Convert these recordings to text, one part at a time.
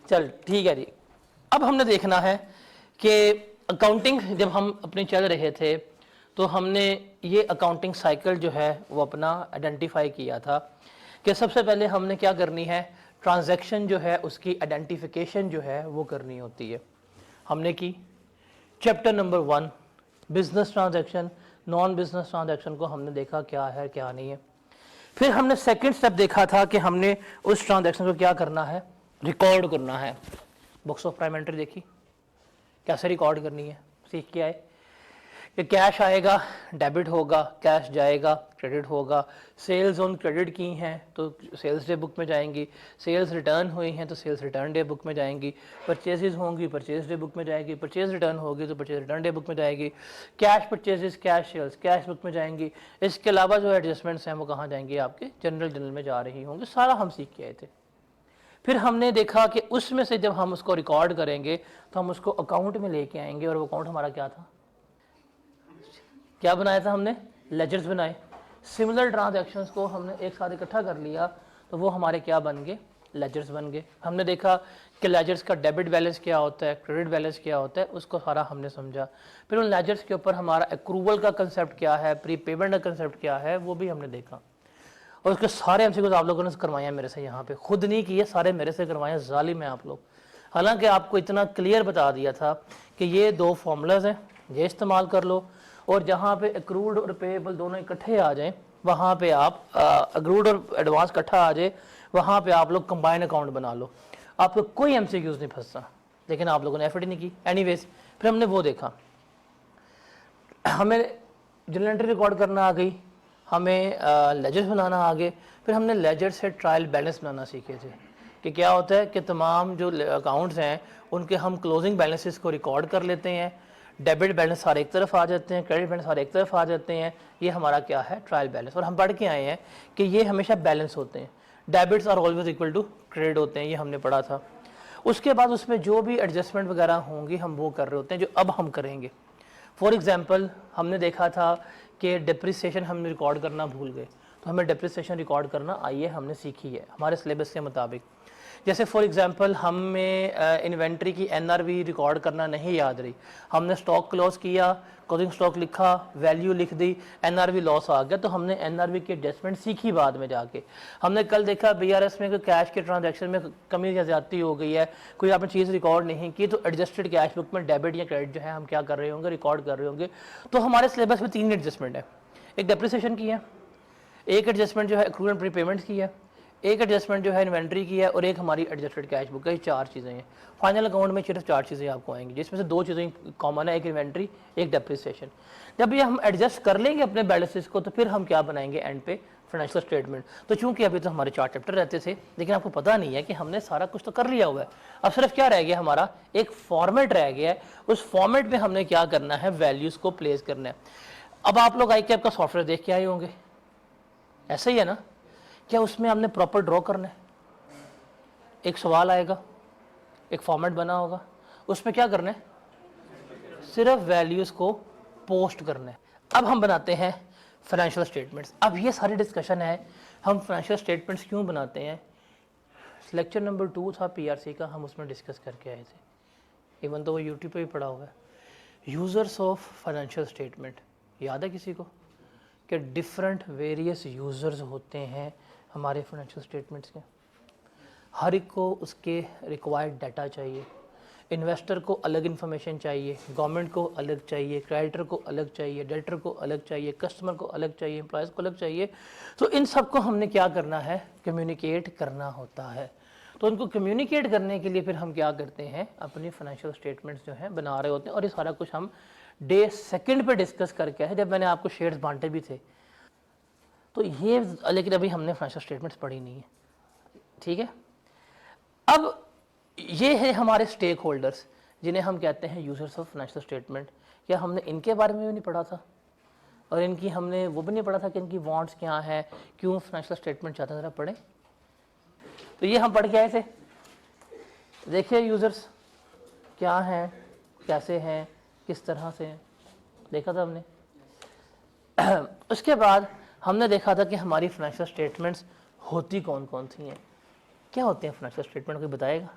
चल ठीक है जी। अब हमने देखना है कि अकाउंटिंग जब हम अपने चल रहे थे तो हमने ये अकाउंटिंग साइकिल जो है वो अपना आइडेंटिफाई किया था कि सबसे पहले हमने क्या करनी है, ट्रांजैक्शन जो है उसकी आइडेंटिफिकेशन जो है वो करनी होती है। हमने की chapter number 1 business transaction, non business transaction को हमने देखा क्या है क्या नहीं है। फिर हमने सेकंड स्टेप देखा था कि हमने उस ट्रांजैक्शन को क्या करना है, रिकॉर्ड करना है। बुक्स ऑफ प्राइम एंट्री देखी कैसे रिकॉर्ड करनी है, सीख के आए कि कैश आएगा डेबिट होगा, कैश जाएगा क्रेडिट होगा, सेल्स ऑन क्रेडिट की हैं तो सेल्स डे बुक में जाएंगी, सेल्स रिटर्न हुई हैं तो सेल्स रिटर्न डे बुक में जाएंगी, परचेजेस होंगी परचेज डे बुक में जाएगी, परचेज रिटर्न होगी तो परचेज रिटर्न डे बुक में जाएगी, cash purchases cash sales cash book में जाएंगी। इसके अलावा जो एडजस्टमेंट्स हैं वो कहाँ जाएंगी, आपके जनरल में जा रही होंगी। सारा हम सीख के आए थे। फिर हमने देखा कि उसमें से जब हम उसको रिकॉर्ड करेंगे तो हम उसको अकाउंट में लेके आएंगे, और वो अकाउंट हमारा क्या था, क्या बनाया था हमने, लेजर्स बनाए। सिमिलर ट्रांजैक्शंस को हमने एक साथ इकट्ठा कर लिया तो वो हमारे क्या बन गए, लेजर्स बन गए। हमने देखा कि लेजर्स का डेबिट बैलेंस क्या होता है, क्रेडिट बैलेंस क्या होता है, उसको सारा हमने समझा। फिर उन लेजर्स के ऊपर हमारा अक्रूवल का कंसेप्ट क्या है, प्री पेमेंट का कंसेप्ट क्या है, वो भी हमने देखा। और उसके सारे एमसीक्यूज आप लोगों ने करवाए मेरे से, यहाँ पे खुद नहीं किए, सारे मेरे से करवाए, जालिम है आप लोग। हालांकि आपको इतना क्लियर बता दिया था कि ये 2 फॉर्मूलाज हैं, ये इस्तेमाल कर लो, और जहाँ पे एक्रूड और पेएबल दोनों इकट्ठे आ जाएं वहाँ पे आप एक्रूड और एडवांस इकट्ठा आ जाए वहाँ पे आप लोग कंबाइन अकाउंट बना लो, आपको कोई एमसीक्यूज नहीं फंसता। लेकिन आप लोगों ने एफर्ट ही नहीं की। एनीवेज फिर हमने वो देखा, हमें जर्नल एंट्री रिकॉर्ड करना आ गई, हमें लेजर्स बनाना आ गए। फिर हमने लेजर से ट्रायल बैलेंस बनाना सीखे थे कि क्या होता है कि तमाम जो अकाउंट्स हैं उनके हम क्लोजिंग बैलेंसेस को रिकॉर्ड कर लेते हैं, डेबिट बैलेंस सारे एक तरफ आ जाते हैं, क्रेडिट बैलेंस सारे एक तरफ आ जाते हैं। ये हमारा क्या है, ट्रायल बैलेंस। और हम पढ़ के आए हैं कि ये हमेशा बैलेंस होते हैं, debits are always equal to credit होते हैं, ये हमने पढ़ा था। उसके बाद उसमें जो भी एडजस्टमेंट वगैरह होंगी हम वो कर रहे होते हैं जो अब हम करेंगे। फॉर एग्जाम्पल हमने देखा था कि डिप्रिसिएशन हम रिकॉर्ड करना भूल गए, तो हमें डिप्रिसिएशन रिकॉर्ड करना आइए हमने सीखी है हमारे सिलेबस के मुताबिक। जैसे फॉर एग्जांपल हमें इन्वेंट्री की एनआरवी रिकॉर्ड करना नहीं याद रही, हमने स्टॉक क्लोज किया, क्लोजिंग स्टॉक लिखा, वैल्यू लिख दी, एनआरवी लॉस आ गया, तो हमने एनआरवी की एडजस्टमेंट सीखी बाद में जाके। हमने कल देखा बीआरएस में कैश के ट्रांजैक्शन में कमी या ज्यादती हो गई है, कोई आपने चीज़ रिकॉर्ड नहीं की, तो एडजस्टेड कैश बुक में डेबिट या क्रेडिट जो है हम क्या कर रहे होंगे, रिकॉर्ड कर रहे होंगे। तो हमारे सिलेबस में 3 एडजस्टमेंट है, एक डेप्रिसिएशन की है, एक एडजस्टमेंट जो है एक्रूड एंड प्रीपेमेंट की है, एक एडजस्टमेंट जो है इन्वेंट्री की है, और एक हमारी एडजस्टेड कैश बुक है। 4 चीज़ें हैं फाइनल अकाउंट में, सिर्फ 4 चीज़ें आपको आएंगी, जिसमें से 2 चीज़ें कॉमन है, एक इन्वेंट्री एक डेप्रिसिएशन। जब ये हम एडजस्ट कर लेंगे अपने बैलेंसेस को तो फिर हम क्या बनाएंगे एंड पे, फाइनेंशियल स्टेटमेंट। तो चूंकि अभी तो हमारे 4 चैप्टर रहते थे, लेकिन आपको पता नहीं है कि हमने सारा कुछ तो कर लिया हुआ है। अब सिर्फ क्या रह गया, हमारा एक फॉर्मेट रह गया है, उस फॉर्मेट में हमने क्या करना है, वैल्यूज़ को प्लेस करना है। अब आप लोग आई कैप का सॉफ्टवेयर देख के आए होंगे, ऐसा ही है ना, क्या उसमें हमने प्रॉपर ड्रॉ करना है, एक सवाल आएगा, एक फॉर्मेट बना होगा, उसमें क्या करना है, सिर्फ वैल्यूज को पोस्ट करना है। अब हम बनाते हैं फाइनेंशियल स्टेटमेंट्स। अब ये सारी डिस्कशन है हम फाइनेंशियल स्टेटमेंट्स क्यों बनाते हैं। लेक्चर नंबर 2 था पीआरसी का, हम उसमें डिस्कस करके आए थे, इवन तो वो यूट्यूब पे भी पड़ा हुआ है। यूजर्स ऑफ फाइनेंशियल स्टेटमेंट याद है किसी को, कि डिफरेंट वेरियस यूजर्स होते हैं हमारे फाइनेंशियल स्टेटमेंट्स के। हर एक को उसके रिक्वायर्ड डाटा चाहिए, इन्वेस्टर को अलग इन्फॉर्मेशन चाहिए, गवर्नमेंट को अलग चाहिए, क्रेडिटर को अलग चाहिए, डेटर को अलग चाहिए, कस्टमर को अलग चाहिए, एम्प्लॉयज़ को अलग चाहिए। तो इन सब को हमने क्या करना है, कम्युनिकेट करना होता है। तो उनको कम्युनिकेट करने के लिए फिर हम क्या करते हैं, अपनी फाइनेंशियल स्टेटमेंट्स जो हैं बना रहे होते हैं। और ये सारा कुछ हम डे 2 पे डिस्कस करके है, जब मैंने आपको शेयर्स बांटे भी थे। तो ये, लेकिन अभी हमने फाइनेंशियल स्टेटमेंट्स पढ़ी नहीं है, ठीक है। अब ये है हमारे स्टेक होल्डर्स, जिन्हें हम कहते हैं यूजर्स ऑफ फाइनेंशियल स्टेटमेंट। क्या हमने इनके बारे में भी नहीं पढ़ा था, और इनकी हमने वो भी नहीं पढ़ा था कि इनकी वांट्स क्या है, क्यों फाइनेंशियल स्टेटमेंट चाहते हैं, जरा पढ़ें। तो ये हम पढ़ के आए थे, देखिए यूजर्स क्या हैं, कैसे हैं, किस तरह से हैं, देखा था हमने। उसके बाद हमने देखा था कि हमारी फाइनेंशियल स्टेटमेंट्स होती कौन कौन सी हैं। क्या होते हैं फाइनेंशियल स्टेटमेंट, कोई बताएगा।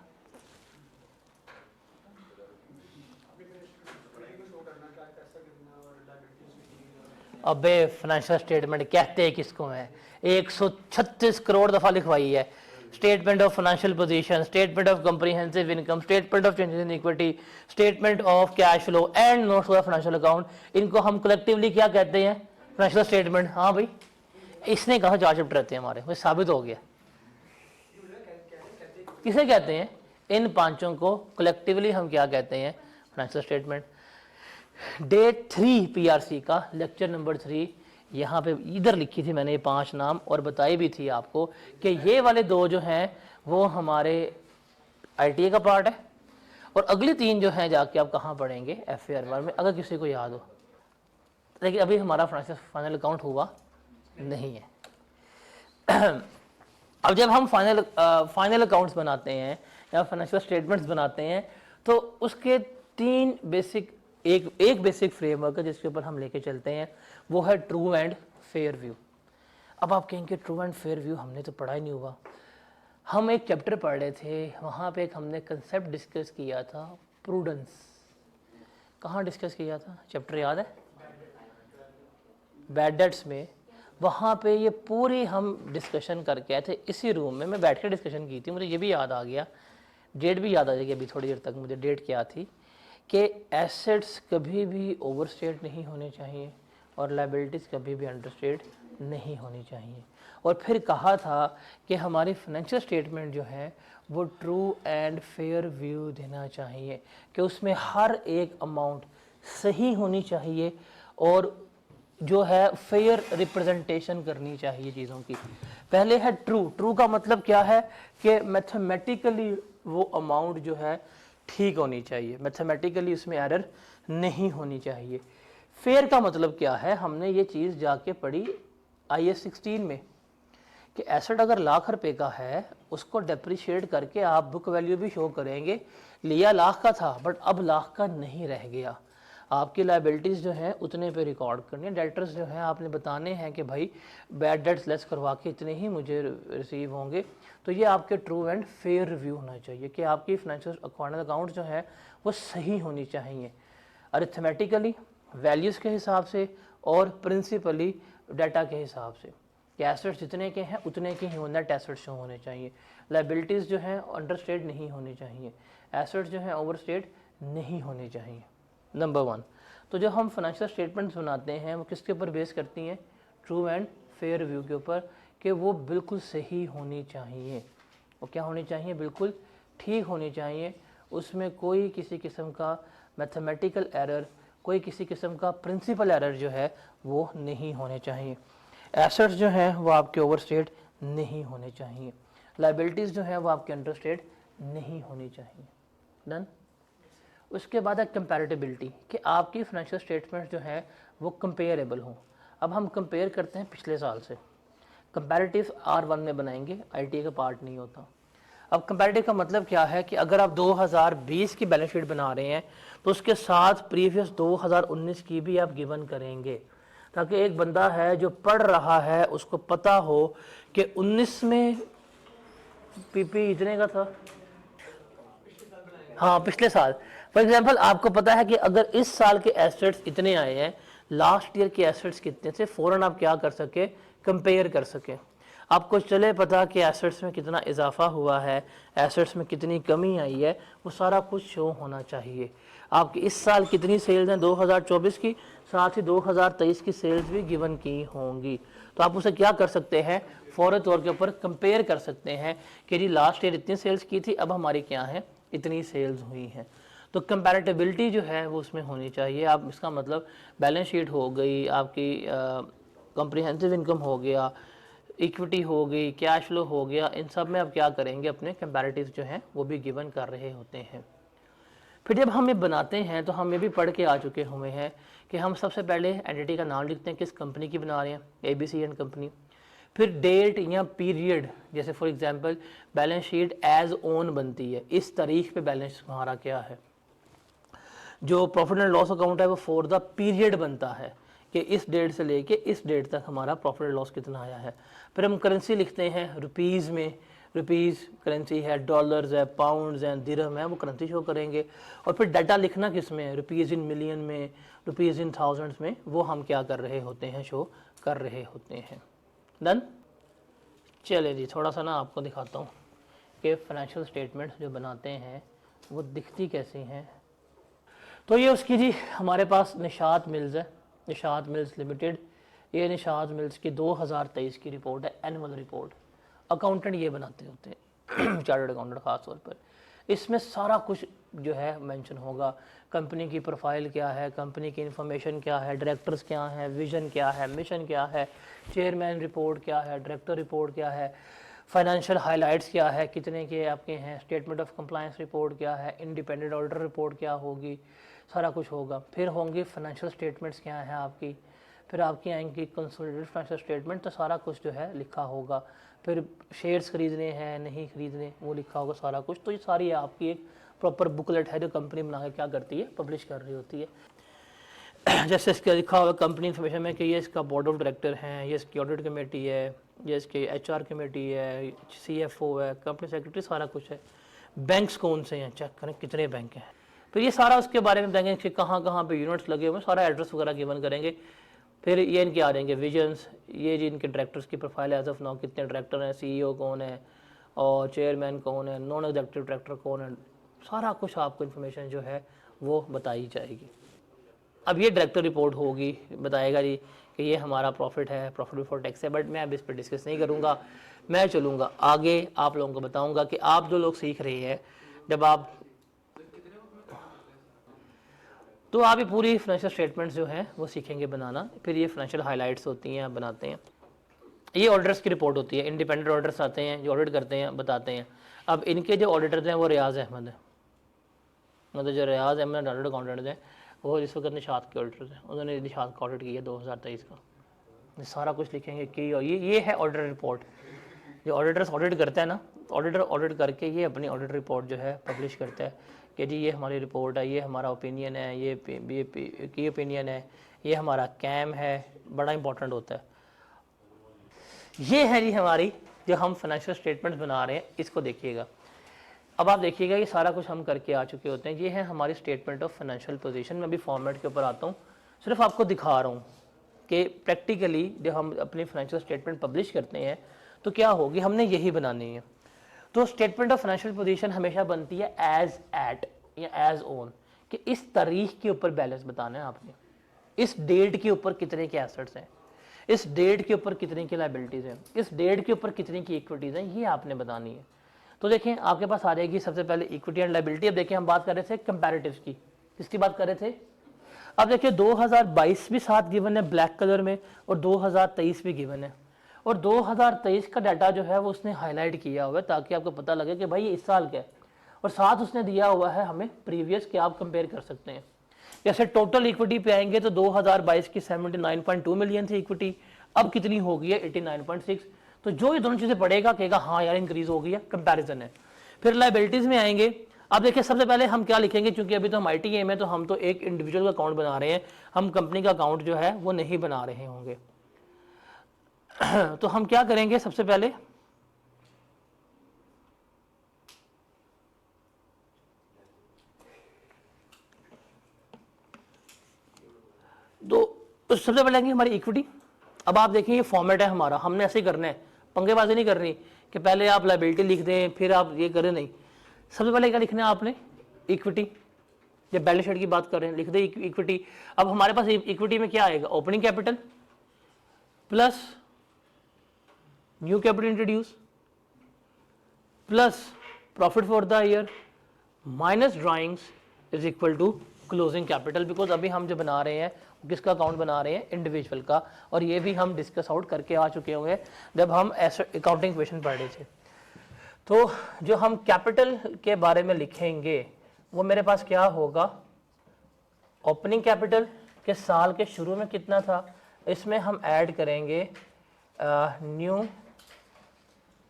अबे फाइनेंशियल स्टेटमेंट कहते हैं किसको है, 136 करोड़ दफ़ा लिखवाई है। Statement of financial position, statement of comprehensive income, statement of changes in equity, statement of cash flow and notes of financial account, इनको हम कलेक्टिवली क्या कहते हैं, फाइनेंशियल स्टेटमेंट। हाँ भाई, इसने कहा 4 चैप्टर रहते हैं हमारे, वो साबित हो गया। किसे कहते हैं, इन पांचों को कलेक्टिवली हम क्या कहते हैं, फाइनेंशियल स्टेटमेंट। डे 3 पीआरसी का लेक्चर नंबर 3, यहाँ पे इधर लिखी थी मैंने ये 5 नाम और बताई भी थी आपको कि ये वाले 2 जो हैं वो हमारे आईटीए का पार्ट है, और अगली 3 जो हैं जाके आप कहाँ पढ़ेंगे, एफएआर में, अगर किसी को याद हो। लेकिन अभी हमारा फाइनल अकाउंट हुआ नहीं है। अब जब हम फाइनल अकाउंट्स बनाते हैं या फाइनेंशियल स्टेटमेंट्स बनाते हैं तो उसके 3 बेसिक, एक बेसिक फ्रेमवर्क है जिसके ऊपर हम लेके चलते हैं, वो है ट्रू एंड फेयर व्यू। अब आप कहेंगे ट्रू एंड फेयर व्यू हमने तो पढ़ा ही नहीं हुआ। हम एक चैप्टर पढ़ रहे थे, वहाँ पे एक हमने कंसेप्ट डिस्कस किया था, प्रूडेंस। कहाँ डिस्कस किया था, चैप्टर याद है, बैड डेट्स में। वहाँ पे ये पूरी हम डिस्कशन करके आए थे, इसी रूम में मैं बैठ कर डिस्कशन की थी। मुझे ये भी याद आ गया, डेट भी याद आ जाएगी अभी थोड़ी देर तक, मुझे डेट क्या थी, कि एसेट्स कभी भी ओवरस्टेट नहीं होने चाहिए और लायबिलिटीज़ कभी भी अंडरस्टेट नहीं होनी चाहिए। और फिर कहा था कि हमारी फाइनेंशियल स्टेटमेंट जो है वो ट्रू एंड फेयर व्यू देना चाहिए, कि उसमें हर एक अमाउंट सही होनी चाहिए और जो है फेयर रिप्रेजेंटेशन करनी चाहिए चीज़ों की। पहले है ट्रू। ट्रू का मतलब क्या है कि मैथमेटिकली वो अमाउंट जो है ठीक होनी चाहिए, मैथमेटिकली उसमें एरर नहीं होनी चाहिए। फेयर का मतलब क्या है, हमने ये चीज़ जाके पढ़ी IAS 16 में कि एसेट अगर लाख रुपए का है उसको डेप्रिशिएट करके आप बुक वैल्यू भी शो करेंगे, लिया लाख का था बट अब लाख का नहीं रह गया, आपकी लायबिलिटीज़ जो हैं उतने पे रिकॉर्ड करनी है। डेटर्स जो हैं आपने बताने हैं कि भाई बैड डेट्स लेस करवा के इतने ही मुझे रिसीव होंगे। तो ये आपके ट्रू एंड फेयर रिव्यू होना चाहिए कि आपकी फाइनेंशियल अकाउंट जो है वो सही होनी चाहिए, अरिथमेटिकली वैल्यूज़ के हिसाब से और प्रिंसिपली डाटा के हिसाब से, कि एसेट्स जितने के हैं उतने के ही नेट एसेट्स शो होने चाहिए, लायबिलिटीज़ जो हैं अंडरस्टेट नहीं होनी चाहिए, एसेट्स जो हैं ओवरस्टेट नहीं होने चाहिए। नंबर 1। तो जो हम फाइनेंशियल स्टेटमेंट्स बनाते हैं वो किसके ऊपर बेस करती हैं, ट्रू एंड फेयर व्यू के ऊपर, कि वो बिल्कुल सही होनी चाहिए। वो क्या होनी चाहिए, बिल्कुल ठीक होनी चाहिए, उसमें कोई किसी किस्म का मैथमेटिकल एरर, कोई किसी किस्म का प्रिंसिपल एरर जो है वो नहीं होने चाहिए। एसेट्स जो हैं वो आपके ओवरस्टेट नहीं होने चाहिए, लायबिलिटीज़ जो हैं वो आपके अंडरस्टेट नहीं होनी चाहिए। डन। उसके बाद है कंपैरेटिबिलिटी, कि आपकी फाइनेंशियल स्टेटमेंट जो है वो कंपेरेबल हों। अब हम कंपेयर करते हैं पिछले साल से, कंपैरेटिव R1 में बनाएंगे, ITA का पार्ट नहीं होता। अब कंपैरेटिव का मतलब क्या है कि अगर आप 2020 की बैलेंस शीट बना रहे हैं तो उसके साथ प्रीवियस 2019 की भी आप गिवन करेंगे, ताकि एक बंदा है जो पढ़ रहा है उसको पता हो कि 19 में PP इतने का था, हाँ पिछले साल। फॉर एग्जांपल आपको पता है कि अगर इस साल के एसेट्स इतने आए हैं, लास्ट ईयर के एसेट्स कितने थे, फ़ौरन आप क्या कर सके, कंपेयर कर सके। आपको चले पता कि एसेट्स में कितना इजाफा हुआ है, एसेट्स में कितनी कमी आई है, वो सारा कुछ शो होना चाहिए। आपकी इस साल कितनी सेल्स हैं 2024 की, साथ ही 2023 की सेल्स भी गिवन की होंगी। तो आप उसे क्या कर सकते हैं, फौरी तौर के ऊपर कंपेयर कर सकते हैं कि जी लास्ट ईयर इतनी सेल्स की थी, अब हमारी क्या है, इतनी सेल्स हुई हैं। तो कंपैरेटिबिलिटी जो है वो उसमें होनी चाहिए। आप इसका मतलब बैलेंस शीट हो गई, आपकी कॉम्प्रिहेंसिव इनकम हो गया, इक्विटी हो गई, कैश फ्लो हो गया, इन सब में आप क्या करेंगे, अपने कंपैरेटिव्स जो हैं वो भी गिवन कर रहे होते हैं। फिर जब हम ये बनाते हैं तो हम ये भी पढ़ के आ चुके हुए हैं कि हम सबसे पहले एंटिटी का नाम लिखते हैं, किस कंपनी की बना रहे हैं, ABC एंड कंपनी। फिर डेट या पीरियड, जैसे for example balance sheet as on बनती है, इस तारीख पे बैलेंस हमारा क्या है। जो प्रॉफिट एंड लॉस अकाउंट है वो फॉर द पीरियड बनता है, कि इस डेट से लेके इस डेट तक हमारा प्रॉफिट एंड लॉस कितना आया है। फिर हम करेंसी लिखते हैं रुपीज़ में, रुपीज़ करेंसी है, डॉलर्स है, पाउंड्स हैं, दिरहम है, वो करेंसी शो करेंगे। और फिर डाटा लिखना किस में, रुपीज़ इन मिलियन में, रुपीज़ इन थाउजेंड्स में, वो हम क्या कर रहे होते हैं, शो कर रहे होते हैं। डन। चले जी, थोड़ा सा ना आपको दिखाता हूँ कि फाइनेंशियल स्टेटमेंट्स जो बनाते हैं वो दिखती कैसी हैं। तो ये उसकी जी हमारे पास निशात मिल्स है, निशात मिल्स लिमिटेड। ये निशात मिल्स की 2023 की रिपोर्ट है, एनुअल रिपोर्ट। अकाउंटेंट ये बनाते होते हैं चार्टर्ड अकाउंटेंट ख़ास तौर पर। इसमें सारा कुछ जो है मेंशन होगा, कंपनी की प्रोफाइल क्या है, कंपनी की इंफॉर्मेशन क्या है, डायरेक्टर्स क्या हैं, विजन क्या है, मिशन क्या है, चेयरमैन रिपोर्ट क्या है, डायरेक्टर रिपोर्ट क्या है, फाइनेंशियल हाइलाइट्स क्या है, कितने के आपके हैं, स्टेटमेंट ऑफ कंप्लायंस रिपोर्ट क्या है, इंडिपेंडेंट ऑडिटर रिपोर्ट क्या होगी, सारा कुछ होगा। फिर होंगी फाइनेंशियल स्टेटमेंट्स क्या है आपकी, फिर आपकी आएंगी कंसोलिडेटेड फाइनेंशियल स्टेटमेंट, तो सारा कुछ जो है लिखा होगा। फिर शेयर्स खरीदने हैं नहीं खरीदने वो लिखा होगा सारा कुछ। तो ये सारी आपकी एक प्रॉपर बुकलेट है जो कंपनी बना के क्या करती है, पब्लिश कर रही होती है। जैसे इसका लिखा होगा कंपनी इन्फॉर्मेशन में कि ये इसका बोर्ड ऑफ डायरेक्टर हैं, ये इसकी ऑडिट कमेटी है, ये इसकी HR कमेटी है, CFO है, कंपनी सेक्रेटरी, सारा कुछ है। बैंक्स कौन से हैं चेक करें, कितने बैंक हैं। फिर ये सारा उसके बारे में बताएंगे कि कहाँ कहाँ पे यूनिट्स लगे हुए हैं, सारा एड्रेस वगैरह गिवन करेंगे। फिर ये इनके आ जाएंगे विजन्स, ये जी इनके डायरेक्टर्स की प्रोफाइल एज ऑफ नाउ, कितने डायरेक्टर हैं, CEO कौन है और चेयरमैन कौन है, नॉन एग्जीक्यूटिव डायरेक्टर कौन है, सारा कुछ आपको इन्फॉर्मेशन जो है वो बताई जाएगी। अब ये डायरेक्टर रिपोर्ट होगी, बताएगा जी कि ये हमारा प्रॉफिट है, प्रॉफिट बिफोर टैक्स है, बट मैं अब इस पर डिस्कस नहीं करूँगा। मैं चलूँगा आगे, आप लोगों को बताऊँगा कि आप जो लोग सीख रहे हैं, जब आप तो आप ये पूरी फाइनेंशियल स्टेटमेंट्स जो हैं वो सीखेंगे बनाना। फिर ये फाइनेंशियल हाइलाइट्स होती हैं, बनाते हैं। ये ऑडिटर्स की रिपोर्ट होती है, इंडिपेंडेंट ऑडिटर्स आते हैं जो ऑडिट करते हैं, बताते हैं। अब इनके जो ऑडिटर्स हैं वो रियाज अहमद है, मतलब जो रियाज अहमद चार्टर्ड अकाउंटेंट हैं, वो जिस वक्त निशात के ऑडिटर्स हैं, उन्होंने निशात का ऑडिट किया 2023 का। ये सारा कुछ लिखेंगे कि ये है ऑडिटर रिपोर्ट। जो ऑडिटर्स ऑडिट करता है ना, ऑडिटर ऑडिट करके ये अपनी ऑडिट रिपोर्ट जो है पब्लिश करता है कि जी ये हमारी रिपोर्ट है, ये हमारा ओपिनियन है, ये की ओपिनियन है, ये हमारा कैम है, बड़ा इंपॉर्टेंट होता है। ये है जी हमारी जो हम फाइनेंशियल स्टेटमेंट्स बना रहे हैं, इसको देखिएगा। अब आप देखिएगा ये सारा कुछ हम करके आ चुके होते हैं। ये है हमारी स्टेटमेंट ऑफ फाइनेंशियल पोजीशन। मैं अभी फॉर्मेट के ऊपर आता हूँ, सिर्फ आपको दिखा रहा हूँ कि प्रैक्टिकली जब हम अपनी फाइनेंशियल स्टेटमेंट पब्लिश करते हैं तो क्या होगी, हमने यही बनानी है। तो स्टेटमेंट ऑफ फाइनेंशियल पोजीशन हमेशा बनती है एज एट या एज ऑन, कि इस तारीख के ऊपर बैलेंस बताना है आपने, इस डेट के ऊपर कितने के एसेट्स हैं, इस डेट के ऊपर कितने की लायबिलिटीज़ हैं, इस डेट के ऊपर कितने की इक्विटीज़ हैं, ये आपने बतानी है। तो देखें आपके पास आ जाएगी सबसे पहले इक्विटी एंड लायबिलिटी। अब देखिए हम बात कर रहे थे कंपैरेटिव्स की, किसकी बात कर रहे थे। अब देखिए 2022 भी साथ गिवन है ब्लैक कलर में और 2023 भी गिवन है, और 2023 का डाटा जो है वो उसने हाईलाइट किया हुआ है ताकि आपको पता लगे कि भाई ये इस साल का है, और साथ उसने दिया हुआ है हमें प्रीवियस के, आप कंपेयर कर सकते हैं। जैसे टोटल इक्विटी पे आएंगे तो 2022 की 79.2 मिलियन थी इक्विटी, अब कितनी हो गई है 89.6। तो जो ये दोनों चीज़ें पढ़ेगा कहेगा हाँ यार इंक्रीज हो गई है, कंपैरिजन है। फिर लायबिलिटीज़ में आएंगे। अब देखिए सबसे पहले हम क्या लिखेंगे, क्योंकि अभी तो हम ITM में तो हम तो एक इंडिविजुअल का अकाउंट बना रहे हैं, हम कंपनी का अकाउंट जो है वो नहीं बना रहे होंगे। तो हम क्या करेंगे, सबसे पहले तो सबसे पहले आएंगे हमारी इक्विटी। अब आप देखिए ये फॉर्मेट है हमारा, हमने ऐसे ही करना है, पंगेबाजी नहीं करनी कि पहले आप लायबिलिटी लिख दें फिर आप ये करें, नहीं। सबसे पहले क्या लिखना है आपने, इक्विटी। जब बैलेंस शीट की बात कर रहे हैं लिख दे इक्विटी। अब हमारे पास इक्विटी में क्या आएगा, opening capital plus new capital introduce plus profit for the year minus drawings is equal to closing capital. Because अभी हम जो बना रहे हैं किसका अकाउंट बना रहे हैं, इंडिविजुअल का, और ये भी हम डिस्कस आउट करके आ चुके होंगे जब हम अकाउंटिंग क्वेश्चन पढ़ रहे थे। तो जो हम कैपिटल के बारे में लिखेंगे वो मेरे पास क्या होगा, ओपनिंग कैपिटल के साल के शुरू में कितना था, इसमें हम ऐड करेंगे न्यू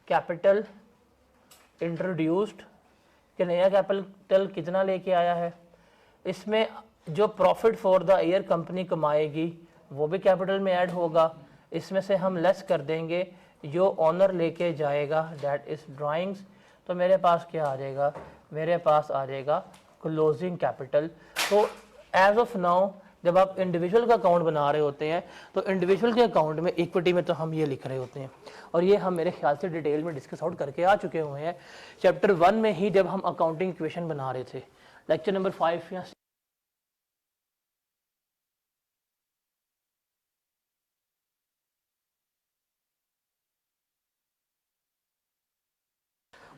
कैपिटल इंट्रोड्यूस्ड कि नया कैपिटल कितना लेके आया है। इसमें जो profit for the year company कमाएगी वो भी कैपिटल में ऐड होगा। इसमें से हम लेस कर देंगे जो ऑनर लेके जाएगा दैट इज ड्राइंग्स, तो मेरे पास क्या आ जाएगा, मेरे पास आ जाएगा क्लोजिंग कैपिटल। तो एज ऑफ नाउ जब आप इंडिविजुअल का अकाउंट बना रहे होते हैं तो इंडिविजुअल के अकाउंट में इक्विटी में तो हम ये लिख रहे होते हैं, और ये हम मेरे ख्याल से डिटेल में डिस्कस आउट करके आ चुके हुए हैं चैप्टर 1 में ही, जब हम अकाउंटिंग इक्वेशन बना रहे थे, लेक्चर नंबर 5 या